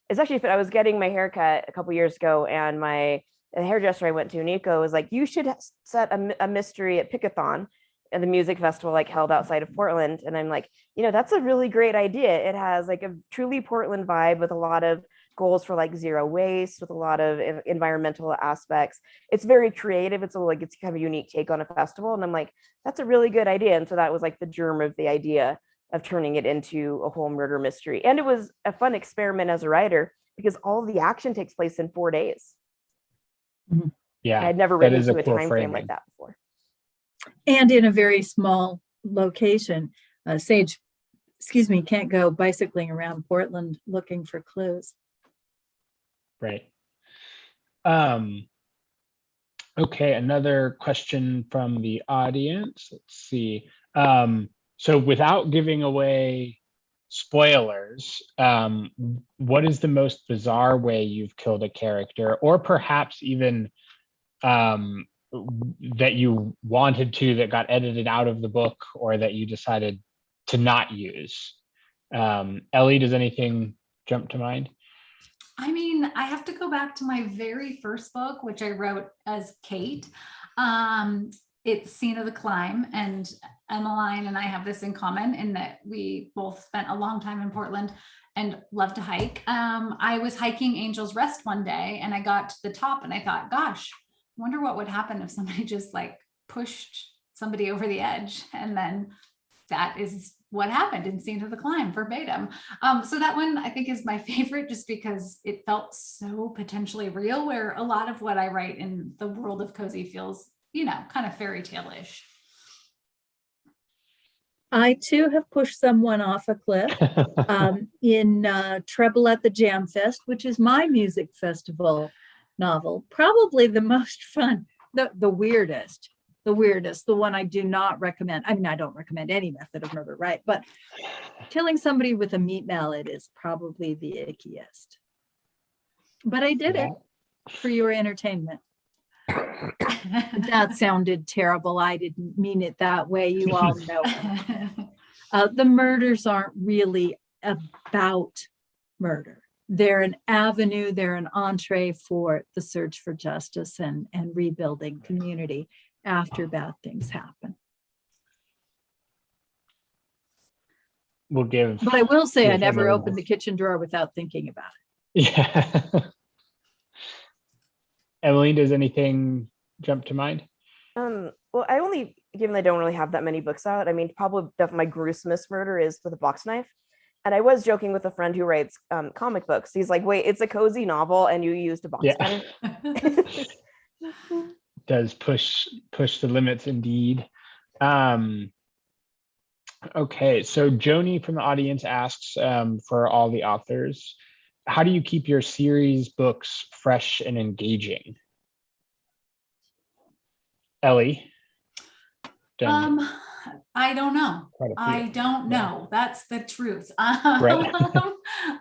It's actually, I was getting my haircut a couple years ago, and the hairdresser I went to, Nico, was like, you should set a mystery at Pickathon, and the music festival like held outside of Portland. And I'm like, that's a really great idea. It has like a truly Portland vibe with a lot of goals for like zero waste, with a lot of environmental aspects. It's very creative. It's kind of a unique take on a festival. And I'm like, that's a really good idea. And so that was like the germ of the idea of turning it into a whole murder mystery. And it was a fun experiment as a writer because all of the action takes place in 4 days. Yeah, I had never written to a time frame like that before. And in a very small location. Sage, can't go bicycling around Portland looking for clues. Right. Okay, another question from the audience. Let's see. So without giving away spoilers, what is the most bizarre way you've killed a character, or perhaps even that you wanted to, that got edited out of the book, or that you decided to not use? Ellie, does anything jump to mind? I mean, I have to go back to my very first book, which I wrote as Kate. It's Scene of the Climb, and Emmeline and I have this in common in that we both spent a long time in Portland and love to hike. I was hiking Angel's Rest one day, and I got to the top and I thought, gosh, I wonder what would happen if somebody just like pushed somebody over the edge. And then that is what happened in Scene of the Climb, verbatim. So that one I think is my favorite, just because it felt so potentially real, where a lot of what I write in the world of cozy feels, kind of fairy tale-ish. I too have pushed someone off a cliff in Treble at the Jam Fest, which is my music festival novel. Probably the most fun, the weirdest, the one I do not recommend. I mean, I don't recommend any method of murder, right? But killing somebody with a meat mallet is probably the ickiest. But I did it for your entertainment. That sounded terrible. I didn't mean it that way. You all know. The murders aren't really about murder. They're an avenue, they're an entree for the search for justice and rebuilding community after bad things happen. But I will say I never opened the kitchen drawer without thinking about it. Yeah. Emmeline, does anything jump to mind? Well, given I don't really have that many books out, I mean, probably definitely my gruesomest murder is with a box knife. And I was joking with a friend who writes comic books. He's like, wait, it's a cozy novel and you used a box cutter? Does push the limits indeed. Okay, so Joni from the audience asks for all the authors, how do you keep your series books fresh and engaging? Ellie? Done I don't know. quite a few. I don't Yeah. know. That's the truth. Right.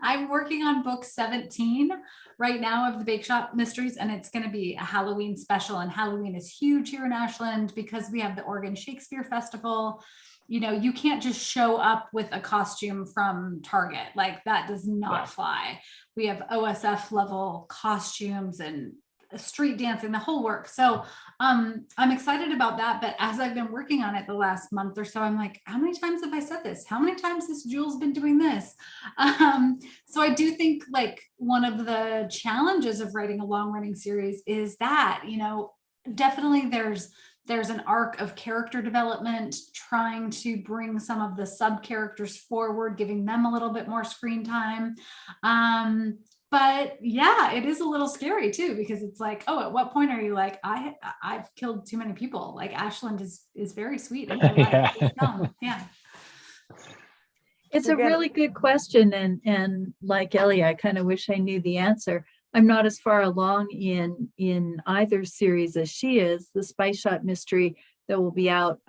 I'm working on book 17 right now of the Bake Shop Mysteries, and it's going to be a Halloween special. And Halloween is huge here in Ashland because we have the Oregon Shakespeare Festival. You know, you can't just show up with a costume from Target. Like, that does not fly. We have OSF level costumes and street dancing, the whole work. So I'm excited about that. But as I've been working on it the last month or so, I'm like, how many times have I said this? How many times has Jules been doing this? So I do think, like, one of the challenges of writing a long running series is that, you know, definitely there's an arc of character development, trying to bring some of the sub characters forward, giving them a little bit more screen time. But yeah, it is a little scary too, because it's like, oh, at what point are you like, I've killed too many people? Like, Ashland is very sweet in real life. Yeah. It's a really good question. And like Ellie, I kind of wish I knew the answer. I'm not as far along in either series as she is. The Spice Shop Mystery that will be out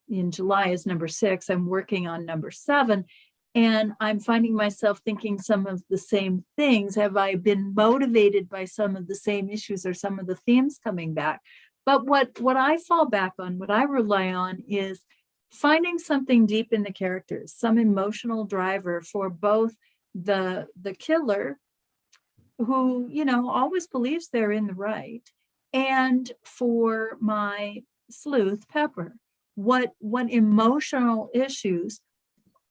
in July is number 6. I'm working on number 7. And I'm finding myself thinking some of the same things. Have I been motivated by some of the same issues or some of the themes coming back? But what I fall back on, what I rely on, is finding something deep in the characters, some emotional driver for both the killer, who, you know, always believes they're in the right, and for my sleuth, Pepper. What emotional issues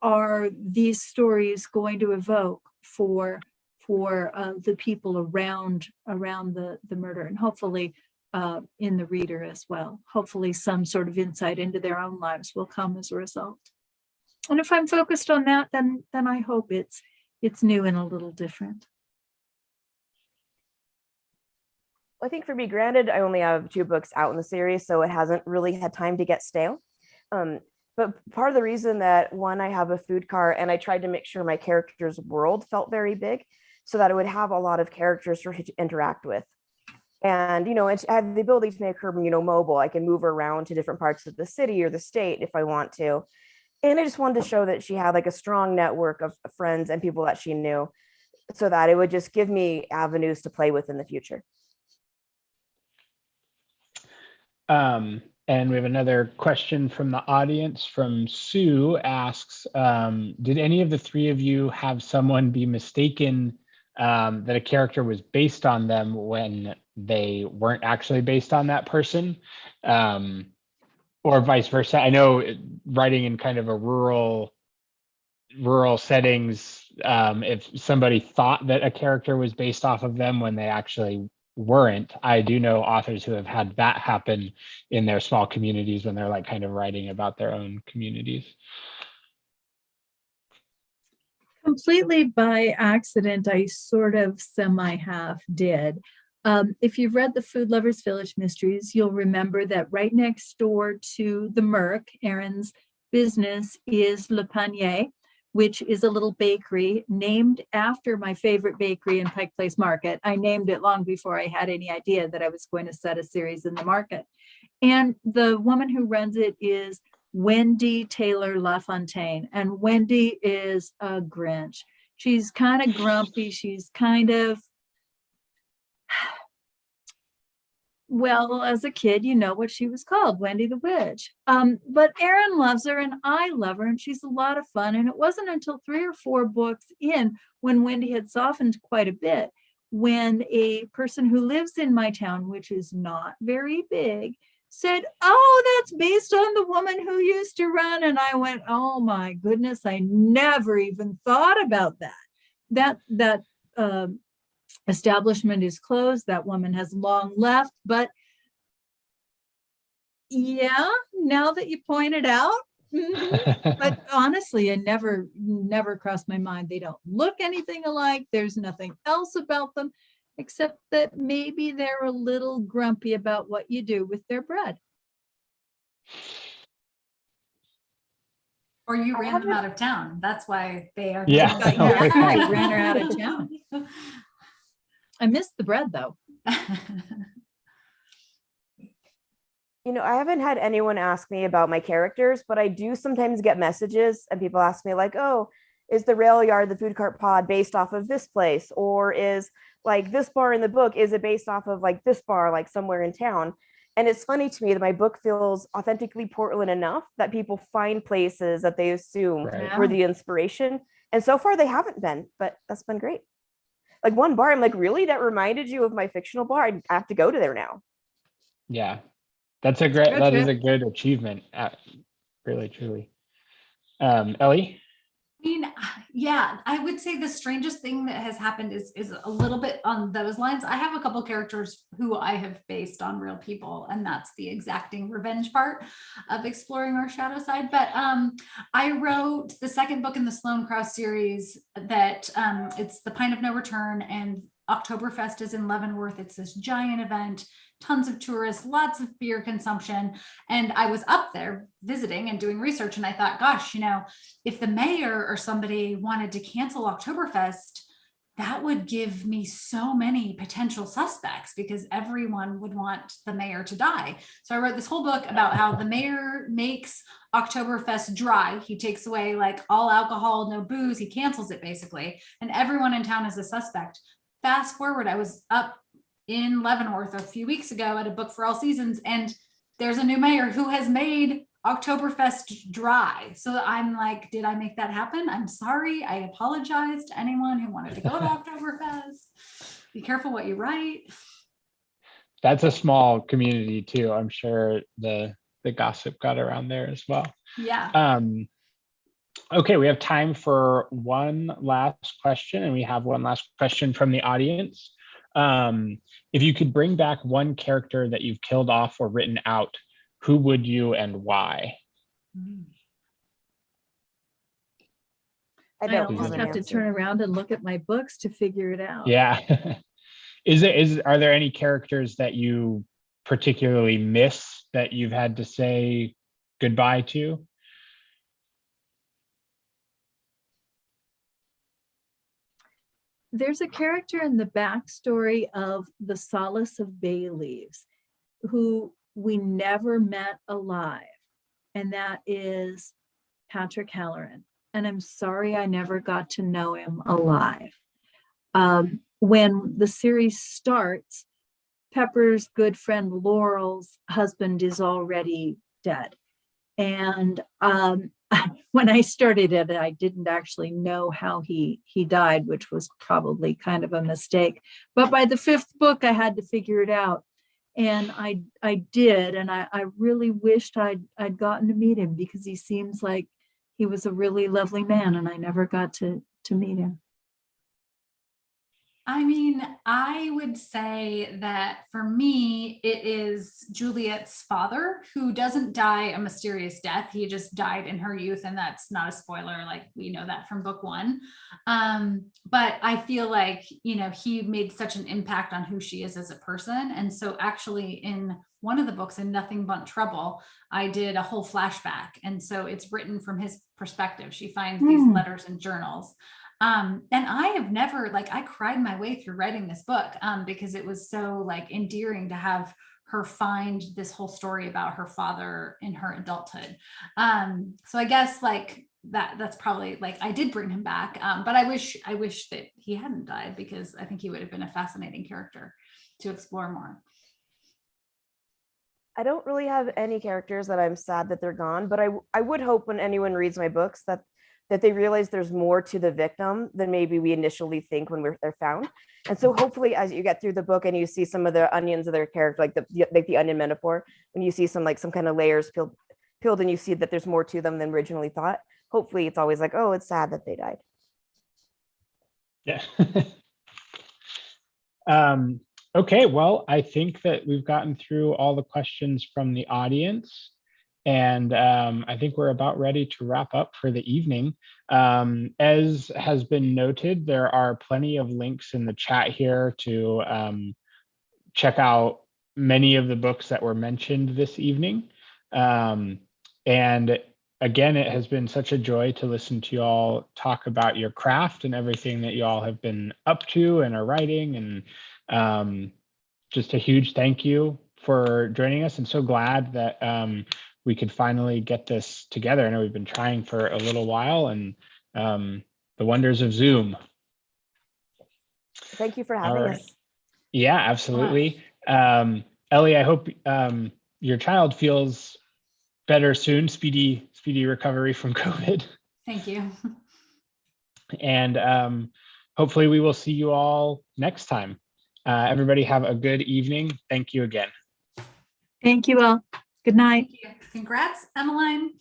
are these stories going to evoke for the people around the murder, and hopefully in the reader as well. Hopefully some sort of insight into their own lives will come as a result. And if I'm focused on that, then I hope it's new and a little different. I think for me, granted, I only have 2 books out in the series, so it hasn't really had time to get stale. But part of the reason that, one, I have a food cart, and I tried to make sure my character's world felt very big so that it would have a lot of characters to interact with. And, you know, I have the ability to make her, you know, mobile. I can move her around to different parts of the city or the state if I want to. And I just wanted to show that she had like a strong network of friends and people that she knew, so that it would just give me avenues to play with in the future. And we have another question from the audience. From Sue, asks, did any of the 3 of you have someone be mistaken that a character was based on them when they weren't actually based on that person? Or vice versa? I know writing in kind of a rural settings, if somebody thought that a character was based off of them when they actually weren't. I do know authors who have had that happen in their small communities when they're like kind of writing about their own communities. Completely by accident, I sort of semi-half did. If you've read the Food Lovers Village Mysteries, you'll remember that right next door to the Merc, Aaron's business, is Le Panier, which is a little bakery named after my favorite bakery in Pike Place Market. I named it long before I had any idea that I was going to set a series in the market. And the woman who runs it is Wendy Taylor LaFontaine. And Wendy is a Grinch. She's kind of grumpy. She's kind of, well, as a kid, you know what she was called, Wendy the Witch. But Aaron loves her and I love her, and she's a lot of fun. And it wasn't until 3 or 4 books in, when Wendy had softened quite a bit, when a person who lives in my town, which is not very big, said, oh, that's based on the woman who used to run. And I went, oh my goodness, I never even thought about that. That establishment is closed. That woman has long left. But yeah, now that you point it out, but honestly, it never crossed my mind. They don't look anything alike. There's nothing else about them, except that maybe they're a little grumpy about what you do with their bread. Or you I ran them haven't- out of town. That's why they are. Yeah. Yeah, I ran her out of town. I missed the bread though. You know, I haven't had anyone ask me about my characters, but I do sometimes get messages and people ask me like, oh, is the rail yard, the food cart pod based off of this place? Or is like this bar in the book, is it based off of like this bar, like somewhere in town? And it's funny to me that my book feels authentically Portland enough that people find places that they assume Right. were the inspiration. And so far they haven't been, but that's been great. Like one bar, I'm like, really? That reminded you of my fictional bar? I have to go to there now. Yeah, that is Gotcha. a good achievement. Really, truly. Ellie? I mean, yeah, I would say the strangest thing that has happened is a little bit on those lines. I have a couple characters who I have based on real people, and that's the exacting revenge part of exploring our shadow side. But I wrote the second book in the Sloane Krause series that it's The Pint of No Return, and Oktoberfest is in Leavenworth. It's this giant event, tons of tourists, lots of beer consumption. And I was up there visiting and doing research. And I thought, gosh, you know, if the mayor or somebody wanted to cancel Oktoberfest, that would give me so many potential suspects because everyone would want the mayor to die. So I wrote this whole book about how the mayor makes Oktoberfest dry. He takes away like all alcohol, no booze. He cancels it basically. And everyone in town is a suspect. Fast forward, I was up in Leavenworth a few weeks ago at a Book for All Seasons, and there's a new mayor who has made Oktoberfest dry. So I'm like, did I make that happen? I'm sorry. I apologize to anyone who wanted to go to Oktoberfest. Be careful what you write. That's a small community too. I'm sure the gossip got around there as well. Yeah. Okay, we have time for one last question, and we have one last question from the audience. If you could bring back one character that you've killed off or written out, who would you and why? I I don't almost an have to answer. turn around and look at my books to figure it out. Yeah. Are there any characters that you particularly miss that you've had to say goodbye to? There's a character in the backstory of The Solace of Bay Leaves who we never met alive, and that is Patrick Halloran. And I'm sorry I never got to know him alive. When the series starts, Pepper's good friend Laurel's husband is already dead. And when I started it, I didn't actually know how he died, which was probably kind of a mistake. But by the fifth book, I had to figure it out. And I did. And I really wished I'd gotten to meet him because he seems like he was a really lovely man, and I never got to meet him. I mean, I would say that for me, it is Juliet's father, who doesn't die a mysterious death. He just died in her youth, and that's not a spoiler. Like, we know that from book one. But I feel like, you know, he made such an impact on who she is as a person. And so actually in one of the books, in Nothing But Trouble, I did a whole flashback. And so it's written from his perspective. She finds these letters and journals. And I have never, like, I cried my way through writing this book because it was so like endearing to have her find this whole story about her father in her adulthood. So I guess like that's probably, like, I did bring him back, but I wish that he hadn't died, because I think he would have been a fascinating character to explore more. I don't really have any characters that I'm sad that they're gone, but I would hope when anyone reads my books that they realize there's more to the victim than maybe we initially think when they're found. And so hopefully as you get through the book and you see some of the onions of their character, like the onion metaphor, when you see some kind of layers peeled and you see that there's more to them than originally thought, hopefully it's always like, oh, it's sad that they died. Yeah. Okay, well, I think that we've gotten through all the questions from the audience. And I think we're about ready to wrap up for the evening. As has been noted, there are plenty of links in the chat here to check out many of the books that were mentioned this evening. And again, it has been such a joy to listen to you all talk about your craft and everything that you all have been up to and are writing. And just a huge thank you for joining us. I'm so glad that we could finally get this together. I know we've been trying for a little while, and the wonders of Zoom. Thank you for having us. Yeah, absolutely. Ellie, I hope your child feels better soon. Speedy recovery from COVID. Thank you. And hopefully we will see you all next time. Everybody have a good evening. Thank you again. Thank you all. Good night. Thank you. Congrats, Emmeline.